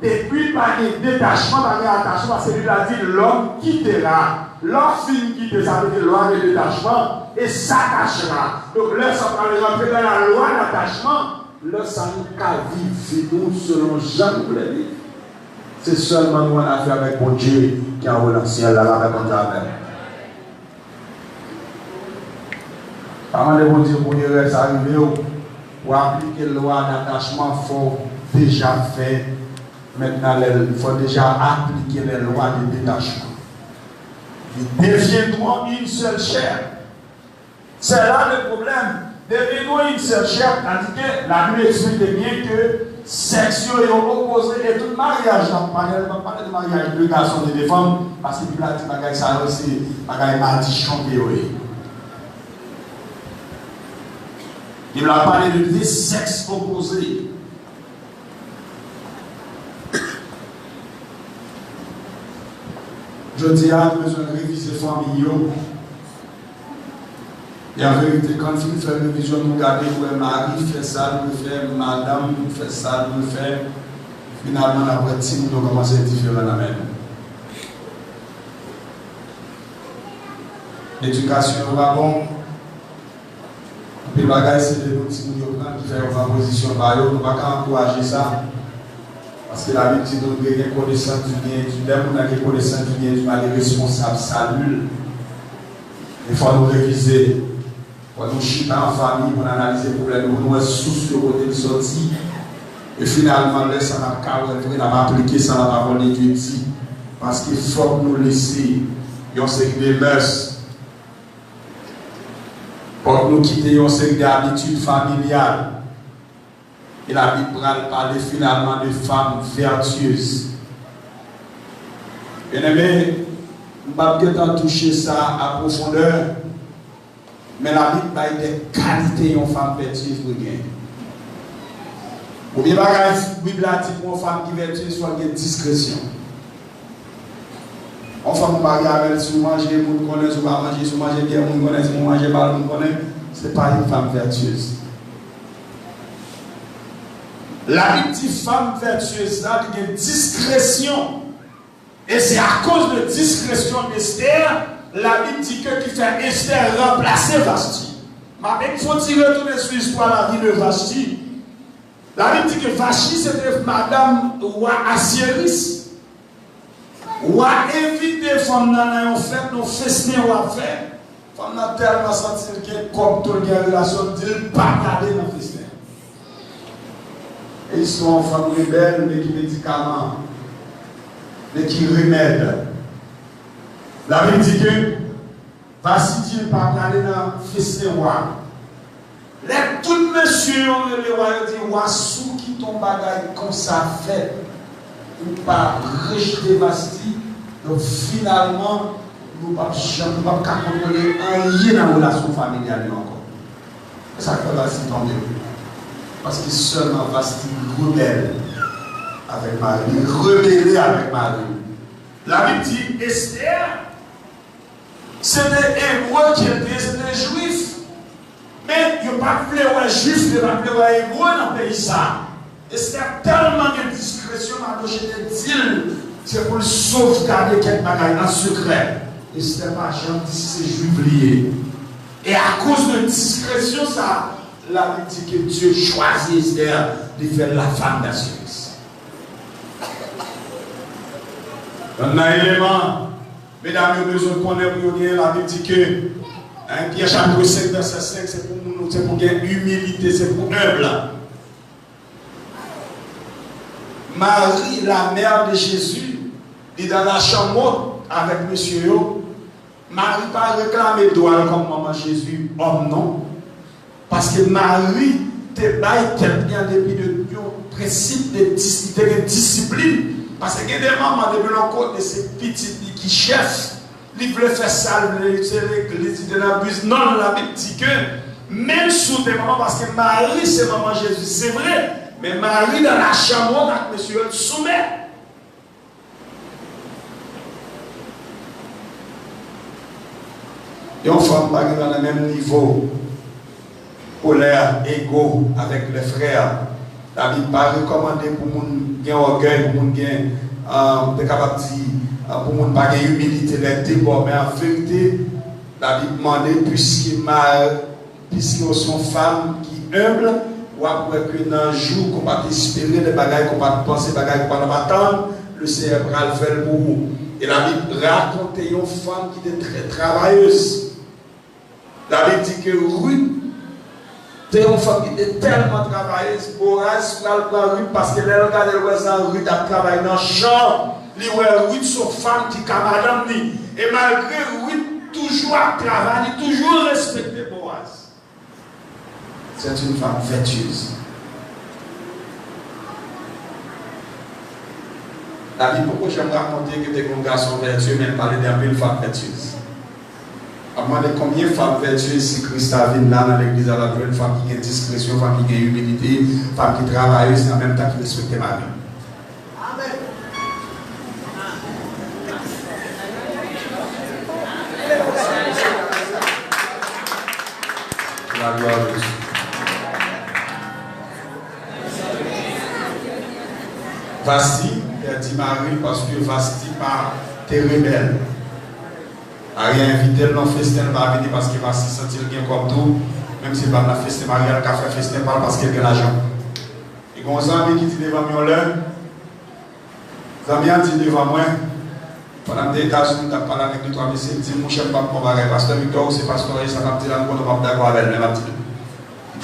depuis par le détachement, par l'attachement, c'est lui qui a dit l'homme quittera. L'homme quitte, ça veut dire loi de détachement et s'attachera. Donc là, ça va rentrer dans la loi d'attachement. Là, ça nous a vivre nous selon Jean nous voulait vivre. C'est seulement nous on a fait avec mon Dieu qui a relancé là avec mon Dieu. Avant de vous dire pour y rester arrivé, pour appliquer la loi d'attachement, il faut déjà faire. Maintenant, il faut déjà appliquer les lois de détachement. Ils deviendront une seule chair. C'est là le problème. Devenons une seule chair, tandis que la Bible explique bien que sexe est opposé et tout mariage. On parle de mariage de garçons et de femmes parce que la Bible dit que ça aussi, c'est maldition. Il a parlé de deux sexes opposés. Je dis à besoin de réviser famille. Et en vérité, quand il fait une révision, nous regardons où Marie fait ça, nous fait madame, nous fait ça, nous fait. Finalement, après, si nous commençons à être différents dans la même. L'éducation va bon. Les bagages, c'est des petits mouvements qui font en position par eux. Nous ne pouvons pas encourager ça. Parce que la Bible dit que nous avons connaissance du bien, du bien, nous avons connaissance du bien, du mal, les responsables, salut. Il faut nous réviser. Il faut nous chuter en famille pour analyser les problèmes, pour nous sous le côté de sortie. Et finalement, là, ça n'a pas appliqué ça dans la parole de Dieu. Parce qu'il faut nous laisser une série de mœurs. Pour nous quitter une série d'habitudes familiales. Et la Bible parle finalement de femmes vertueuses. Bien aimé, nous ne pouvons pas toucher ça à profondeur. Mais la Bible parle des qualités d'une femme vertueuse pour gagner. Ou bien, la Bible a dit pour une femme qui est vertueuse, soit une discrétion. Une femme mariée avec si vous mangez, vous connaissez, si vous mangez, si vous mangez bien, vous connaissez, si vous mangez mal, vous connaissez. Ce n'est pas une femme vertueuse. La Bible dit femme vertueuse, là, il y a une discrétion. Et c'est à cause de discrétion d'Esther, la Bible dit que qui fait Esther remplacer Vashti. Mais il faut retourner sur l'histoire de la vie de Vashti. La Bible dit que Vashti c'était madame roi Assyris. Roi évité femme dans une fête, nos festin roi fait. Femme n'a tellement senti que comme tout le relation, il pas garder dans le festin. Et ils sont en femme rebelle, mais qui médicaments, mais qui remède. La Bible dit que Vashti ne pas aller dans le festin roi. Les tout monsieur, le roi dit, roi sous qui ton bagaille comme ça fait, ou pas rejeter Vashti. Donc finalement, nous ne pouvons pas contrôler rien dans la relation familiale encore. C'est ça que va s'y tomber. Parce que seulement Vasti rebelle avec Marie, rebellé avec Marie. La Bible dit Esther, c'était hébreu qui était, c'était juif. Mais il n'y a pas de un juif, il n'y a pas de hébreu dans le pays ça. Esther tellement de discrétion, c'est pour le sauvegarder quelque bagaille en secret. Esther pas jamais dit c'est juif lié. Et à cause de discrétion, ça, la Bible dit que Dieu choisit Esther de faire la femme d'Asiris. Dans un élément, mesdames, nous besoin de connaître la Bible dit que Pierre chapitre 5, verset 5, c'est pour nous, c'est pour gagner humilité, c'est pour humble. Marie, la mère de Jésus, est dans la chambre avec monsieur. Marie n'a pas réclamé droit comme maman Jésus, homme non. Parce que Marie te baille bien depuis le principe de discipline. Parce que des mamans, depuis l'encontre de ces petites qui chefs, ils veulent faire ça, l'église de l'abus. Non, la Bible dit que même sous des mamans, parce que Marie c'est maman Jésus, c'est vrai. Mais Marie dans la chambre avec monsieur elle soumet. Et on ne femme pas dans le même niveau, polaire, égaux avec les frères. La Bible pas recommandé pour nous gagner orgueil, pour nous gagner capable de dire, pour nous pas gagner humilité, les débords. Mais en vérité, la Bible demande, puisqu'ils sont femmes qui humbles, ou après que dans un jour qu'on va espérer des bagailles, qu'on va penser des bagailles qu'on va attendre, le Seigneur va le faire pour vous. Et la Bible raconte une femme qui était très travailleuse. La Bible dit que Ruth était une femme qui était tellement travailleuse. Boaz va Ruth parce que les regards de voisin Ruth a travaillé dans le champ. Il voit Ruth son femme qui est madame. Et malgré Ruth toujours à travailler, toujours respecté Boaz. C'est une femme vertueuse. La Bible, pourquoi j'aimerais raconter que des garçons vertueux, mais parler d'un peu de femme vertueuse. À demander combien de femmes vertueuses si Christ a vu là dans l'église à la une femme qui a discrétion, une femme qui a humilité, une femme qui travaille, et en même temps qui respecte Marie. Amen. La gloire de Dieu. Vasti, elle dit Marie parce que Vasti pas t'es rebelle. Elle a invité le festin, elle va venir parce qu'il va se sentir bien comme tout. Même si elle va dans le festin, Marie a fait festin parce qu'elle a l'argent. Et quand on a qui dit devant moi, les amis ont dit devant moi, pendant des États-Unis, on a parlé avec 2-3 messieurs, il dit mon chef, pas pour parler, pasteur Victor, c'est pasteur, ça va me dire, on va d'accord avec elle,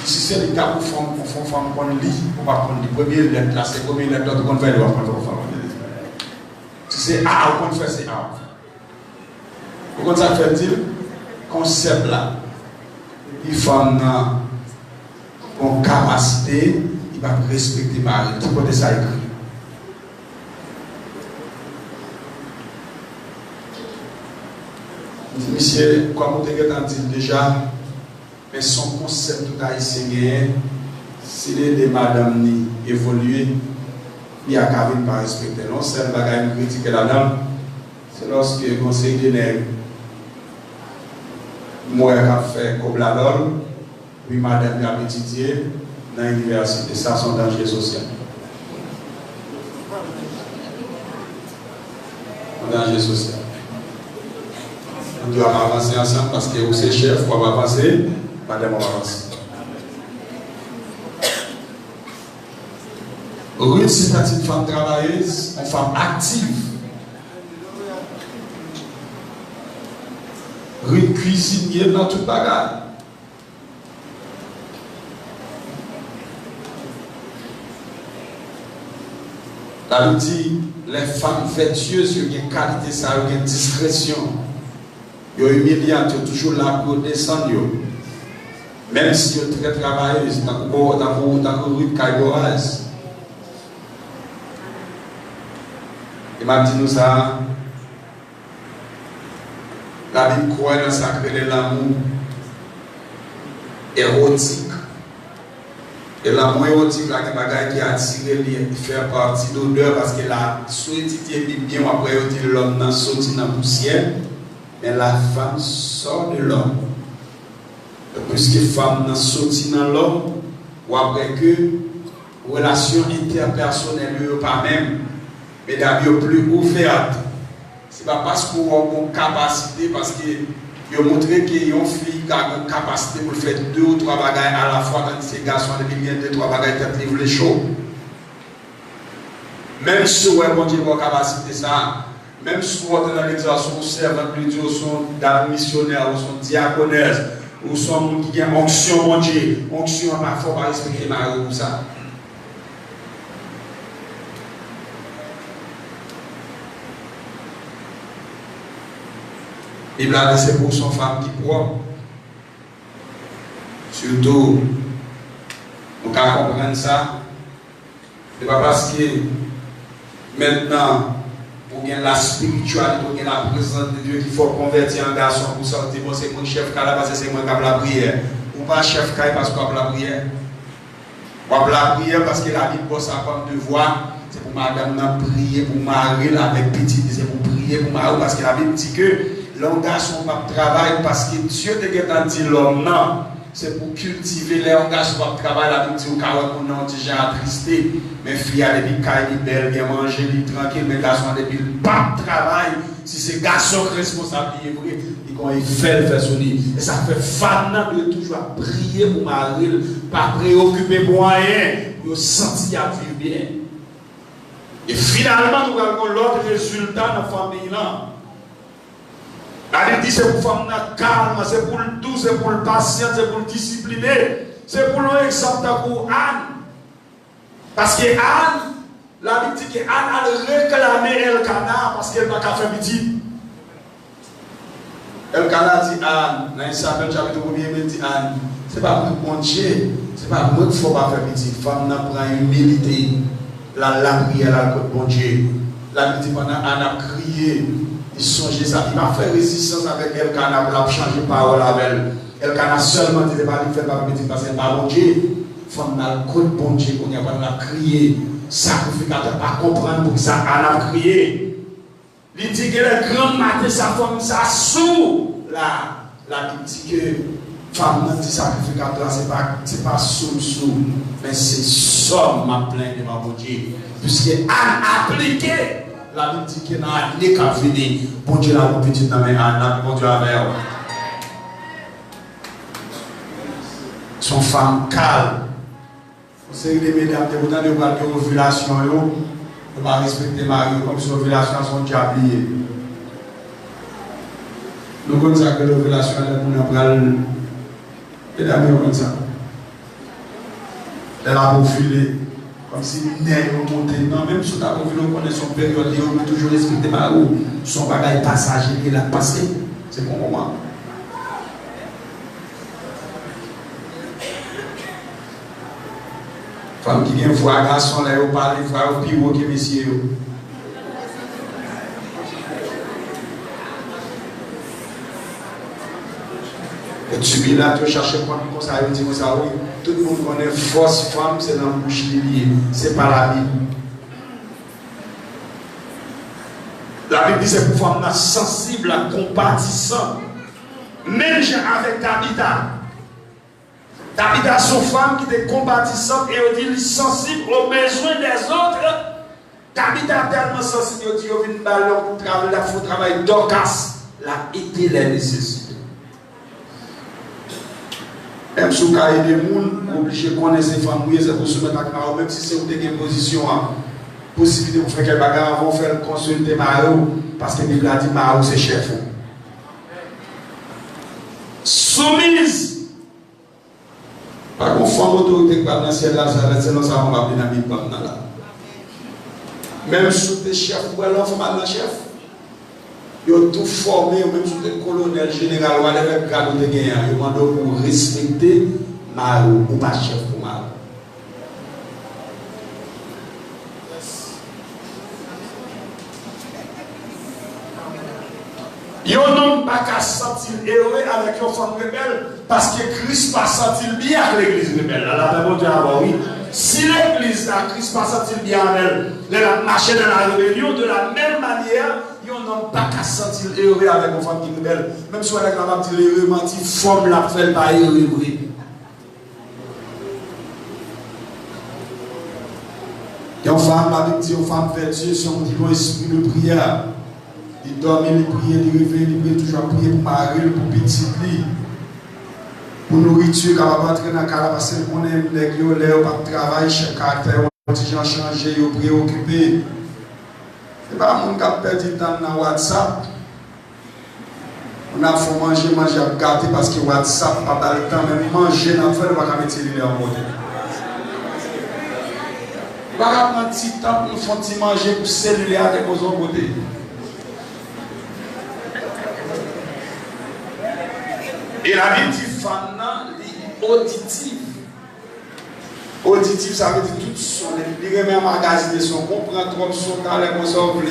si c'est le cas pour femme qu'on lit, on va prendre les premiers lettres, là c'est les premières lettres, d'autres qu'on va prendre pour femme. Si c'est A, on fait c'est A. Pourquoi ça fait-il? Concept là, il faut une capacité, il va respecter Marie. Tout côté ça écrit. Monsieur, comme vous avez dit déjà, mais son concept tout haïtien gagné, si les madames ni évolué, il y a qu'à venir pas respecter. Non, c'est un bagage qui critique la dame, c'est lorsque le conseil des nègres, moi, j'ai fait Cobladol, puis madame a étudié dans l'université. Ça, c'est un danger social. Un danger social. On doit avancer ensemble parce que vous êtes chef, on va avancer. Madame, on va avancer. Ruth, c'est une femme travailleuse, une femme active. Ruth cuisinier dans toute bagarre. La Bible dit, les femmes vertueuses, il y a une qualité, ça, il y a une discrétion. Il y a humiliant, il y a toujours là pour descendre. Même si il y a très travailleuse, dans le Ruth Kaiboraz. Il m'a dit nous ça. la Bible croit dans sacré l'amour érotique. Et l'amour érotique, là, qui a attiré, il fait partie d'odeur parce que la société est bien, après, il dit l'homme n'a sorti dans la poussière, mais la femme sort de l'homme. Puisque la femme n'a sorti dans l'homme, ou après que relation interpersonnelle, pas même, mais d'abord plus ouverte. Ce n'est pas parce qu'on a une capacité, parce qu'ils ont montré qu'ils ont fille qui a une capacité pour faire 2 ou 3 bagages à la fois quand ces garçons ont 2 ou 3 bagages qui livrent les choses. Même si vous avez une capacité, ça, même si vous êtes dans l'exercice, vous servez de Dieu, vous êtes missionnaire, vous êtes diaconesse, vous êtes gens qui ont onction, mon Dieu, onction, il faut pas respecter Marie ou ça. Il a laissé pour son femme qui propre. Surtout, on peut comprendre ça. Ce n'est pas parce que maintenant, pour gagner la spiritualité, pour gagner la présence de Dieu, qu'il faut convertir un garçon pour sortir. Bon, c'est mon chef qui a parce que c'est moi qui a la prière. Ou pas chef qui a parce qu'on a la prière. On a la prière parce que la Bible bosse à comme devoir. C'est pour madame prier, pour marier avec petit, c'est pour prier, pour marier, parce que la Bible dit que l'homme garçon va travailler parce que Dieu te dit l'homme non. C'est pour cultiver les garçons qui travaillent. La Bible dit au cas où on a déjà attristé. Mais fille a des cailles belles, bien manger, tranquille, mais garçon depuis le pas de travail. Si c'est garçon responsable, il fait son lit. Et ça fait femme de toujours prier pour marier, pas préoccuper pour rien, pour sentir à vivre bien. Et finalement, nous avons l'autre résultat dans la famille là. La Bible dit c'est pour femme calme, c'est pour le doux, c'est pour le patient, c'est pour le discipliner, c'est pour l'exemple pour Anne. Parce que Anne, la Bible dit que Anne a réclamé Elkana parce qu'elle n'a qu'à faire petit. Elkana dit Anne, dans Samuel chapitre 1er, il dit Anne, c'est pas pour mon Dieu, c'est pas moi qu'il faut pas faire petit. Femme n'a pris humilité, la prière, la côte bon Dieu. La Bible dit pendant Anne a crié. Il songeait ça, il m'a fait résistance avec Elkana pour changer parole avec elle. Elkana seulement disait pas lui faire pas petit parce qu'elle pas bon Dieu. Femme n'a le code bon Dieu qu'on a pas crié. Sacrificateur pas comprendre pour ça Anne a crié. Il dit que le grand matin sa femme ça sous la Bible dit que femme n'a dit sacrificateur c'est pas sous mais c'est somme ma plainte de ma bon Dieu puisque Anne a appliqué. La Bible dit qu'il y a un qui a fini. Bon Dieu l'a petit dans mes hanches, bon Dieu l'a fait. Son femme calme. Vous savez, les mesdames, vous avez des ovulations, vous ne pas respecter Marie comme si l'ovulation sont déjà pliées. Nous connaissons que l'ovulation est pour nous. Mesdames, comme ça. Elle a profilé. Comme si les nègres montaient. Non, même si on a vu qu'on est son période, on peut toujours respecter Marou. Son bagage passager, il a passé. C'est bon moment. Femme qui vient voir garçon là, on parle, voir au pire que messieurs. Et tu là, tu cherches quoi comme ça, il dit comme ça, oui. Tout le monde connaît force femme, c'est dans la bouche liée, c'est pas la Bible. La Bible dit c'est pour femme sensible, compatissant. Même avec Tabitha. Tabitha, son femme qui était compatissante et on dit sensible aux besoins des autres. Tabitha tellement sensible, on dit on vient ballon pour travailler, il faut travailler Dorcas. La été les nécessités. Même si vous avez des gens obligés de connaître ces femmes, c'est pour se mettre à Maro, même si c'est une position, possibilité de faire quelques bagages avant de faire consulter Maro, parce que Bible a dit Maro c'est chef. Soumise. Par contre, femme autorité qui va dans le ciel là, c'est non ça on va appeler dans la Bible là. Même si tu es chef, ou alors femme dans chef. Ils ont tout formé, même si tu es colonel, général, ou avec grade de gagnant, ils demandent pour respecter Maro ou pas chef pour Maro. Ils ont monde pas qu'à sentir heureux avec une femme rebelle parce que Christ pas sentir bien avec l'église rebelle. La même Dieu a oui. Si l'église a Christ pas sentir bien avec elle, elle a marché dans la rébellion de la même manière, ils n'ont pas qu'à sentir heureux avec une femme qui est rebelle. Même si on a quand même dit heureux, menti, forme la fait pas heureux. Et une femme, la Bible dit, une femme vertueuse, si on dit bon esprit de prière. Il dormait, il priait, il réveillait, il priait toujours prier pour Marie, pour petit lit. Pour nourriture, capable d'entrer dans le cadre, parce qu'on aime les gens, les gens, pas de travail, chaque caractère, on dit gens changé, ils sont préoccupés. Ce n'est pas mon qui a perdu du temps dans WhatsApp. On a fait manger, à gâter parce que WhatsApp n'a pas le temps, même manger, on a fait, on va mettre les en mode. On va prendre un petit temps pour nous faire manger pour cellulaire et poser en côté. Et la Bible dit fana auditif. Auditif, ça veut dire tout son. Il remet un magazine de son, comprend trop son temps, les consoles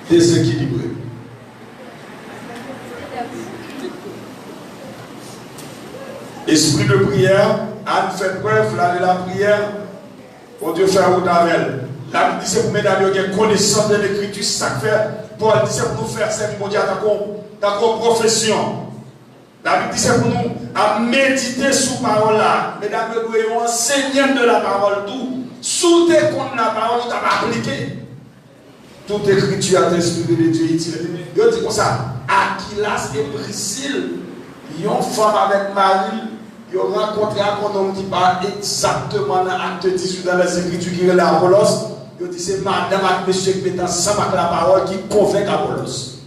déséquilibré. Esprit de prière, Anne fait preuve là de la prière pour Dieu faire route avec elle. La Bible dit c'est pour mesdames qui ont connaissance de l'écriture, c'est ça que fait. Paul dit c'est pour nous faire servir mon Dieu dans la profession. La Bible dit c'est pour nous à méditer sur la parole là. Mesdames, nous devons enseigner de la parole tout. Sous tes comptes la parole, tu as appliqué. Toute écriture a inspiré de Dieu. Il dit comme ça, Aquilas et Priscille, ils ont femme avec Marie, ils ont rencontré un homme qui parle exactement dans l'acte 18 dans les écritures qui est l'Apollos. Ils ont dit c'est madame et monsieur qui met ensemble la parole qui convainc Apollos.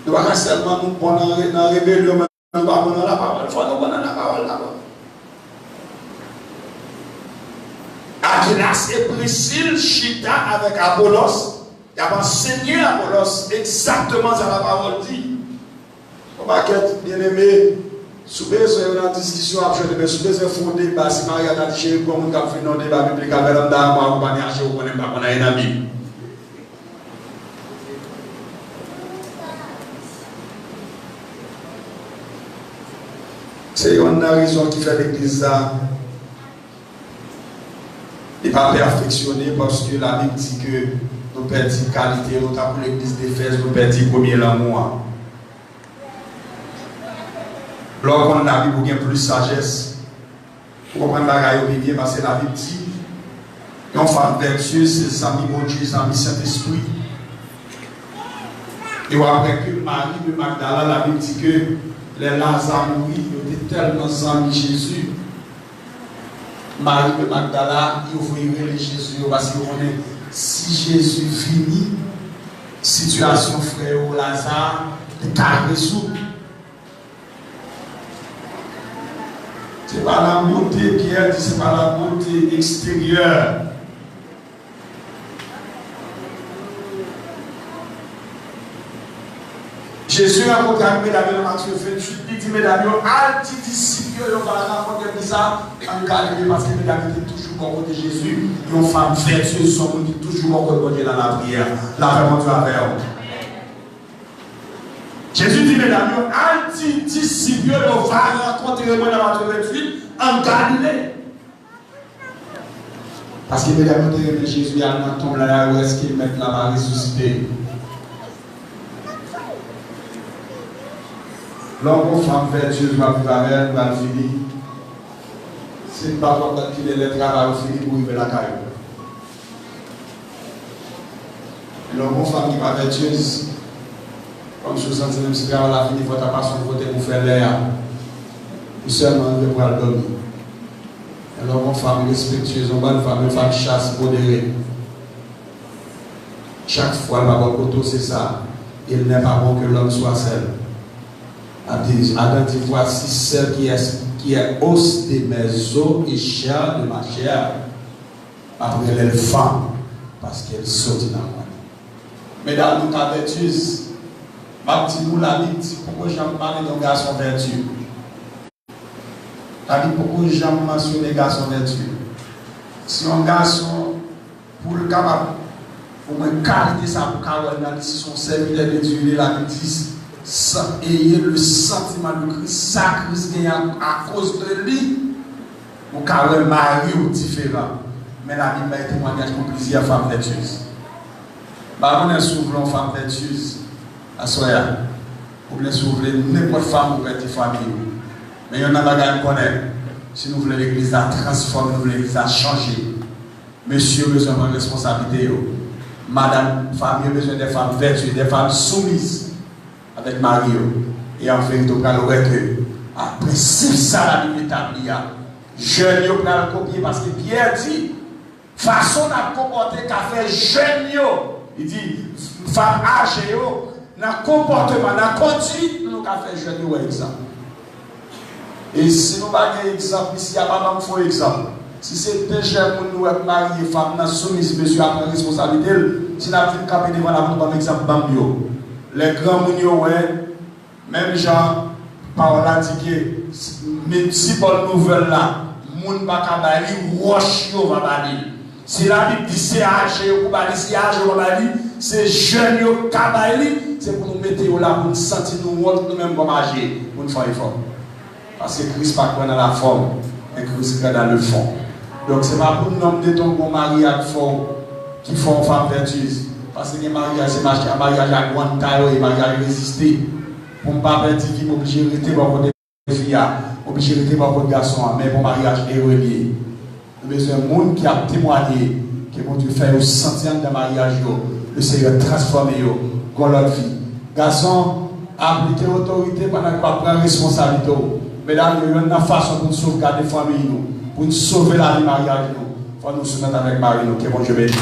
Nous ne pouvons pas seulement nous prendre dans la rébellion, mais nous ne pouvons pas prendre la parole. Il faut nous prendre la parole d'abord. Aquilas et Priscille, Chita avec Apollos, il a enseigné Apollos exactement ce que la parole dit. On va être bien aimé, sous besoin d'une discussion, sous besoin de fonder, si Marie a dit chez comme on a fait un débat biblique avec l'homme d'armes, on va dire qu'on n'est pas qu'on a un ami. C'est une raison qui fait l'église là. Il n'est pas perfectionné parce que la Bible dit que nous perdons qualité, nous avons pour l'église d'Éphèse, nous perdons le premier l'amour. Lorsqu'on a la Bible, il y a plus de sagesse. Pour comprendre la raille bien, parce que la Bible dit une femme vertueuse, c'est amis bon Dieu, c'est amis Saint-Esprit. Et après que Marie de Magdala, la Bible dit que les Lazare mourir, ils étaient tellement amis Jésus. Marie de Magdala, il ouvrirait les Jésus parce qu'on est si Jésus finit, situation frère au Lazare, il est résoudre. Ce n'est pas la beauté, Pierre dit, ce n'est pas la beauté extérieure. Jésus a rencontré mesdames dans Matthieu 28, il dit mesdames, alti disciples, ils vont rencontrer ça en Galilée parce que mesdames étaient toujours bon côté Jésus, ils ont femme vertueuse, sont toujours bon côté dans la prière. La vraiment tu avec eux. Jésus dit mesdames, alti disciples, ils vont rencontrer moi dans Matthieu 28 en Galilée. Parce que mesdames, Jésus, il y a un tombe là où est-ce qu'ils mettent là-bas ressuscité. L'homme femme vertueuse va vivre avec elle, va finir. C'est pas comme quand il est le travail fini pour vivre la caille. L'homme femme qui va vertueuse, comme je vous sens, même si on a fini votre passion pour faire l'air, pour seulement pour le dormir. L'homme femme respectueuse, une femme chasse modérée. Chaque fois, le babakoto, c'est ça. Il n'est pas bon que l'homme soit seul. Adam dit, voici celle qui est os de mes os et chair de ma chair. Après, elle est femme, parce qu'elle saute dans moi. Mesdames, nous sommes vertueuses. Ma petite nous la Bible dit, pourquoi j'aime parler d'un garçon vertueux? La Bible, pourquoi j'aime mentionner garçon vertueux? Si un garçon, pour le capable, pour me qualité ça, pour qu'il si son serviteur de Dieu, la Bible dit, ayez le sentiment de Christ, ça Christ gagne à cause de lui, ou car un mari ou différent. Mais la Bible a témoignage pour plusieurs femmes vertueuses. Bah, on est souvent une femme vertueuse à Soya. Ou bien souvent n'importe femme ou petite famille. Mais il y en a qui connaît. Si nous voulons l'église à transformer, nous voulons l'église à changer. Monsieur a besoin de responsabilité. Madame, famille a besoin des femmes vertueuses, des femmes soumises avec Marie. Et en vérité, on va que à principe ça la Bible établit. Jeunes, ils prennent le copier parce que Pierre dit façon de comporter qu'a fait jeune. Il dit femme âgée, dans le comportement, dans la conduite, nous avons fait jeune ou exemple. Et si nous n'avons pas d'exemple ici, il n'y a pas de faux exemple. Si c'est des jeunes qui nous sommes mariés, femmes, nous sommes soumises, monsieur, à prendre responsabilité, si nous avons fait camper devant la nous avons exemple bambio. Les grands mounions, même Jean, parole a dit que, mais si Paul nouvelle là, moun pas kabali, roche yo va bali. Si la Bible dit c'est âgé ou bali, c'est âgé ou bali, c'est jeune yo kabali, c'est pour nous mettre là, pour nous sentir nous mêmes comme âgés, pour nous faire effort. Parce que Christ pas dans la forme, mais Christ est dans le fond. Donc c'est pas pour nous nommer ton bon mariage fort, qui font femme vertueuse. Parce que le mariage, c'est un mariage à grande taille, un mariage résisté. Pour ne pas perdre qui est obligé de rester pour des filles, obligé de rester pour des garçons, mais pour mariage est relié. Nous avons besoin de monde qui a témoigné que mon Dieu fait au sentiment de mariage, le Seigneur transforme dans leur vie. Garçon, appliquer l'autorité pendant qu'on prend responsabilité. Mesdames, il y a une façon pour nous sauvegarder la famille, pour nous sauver la vie mariage. Il faut nous soumettre avec Marie, que bon Dieu bénisse.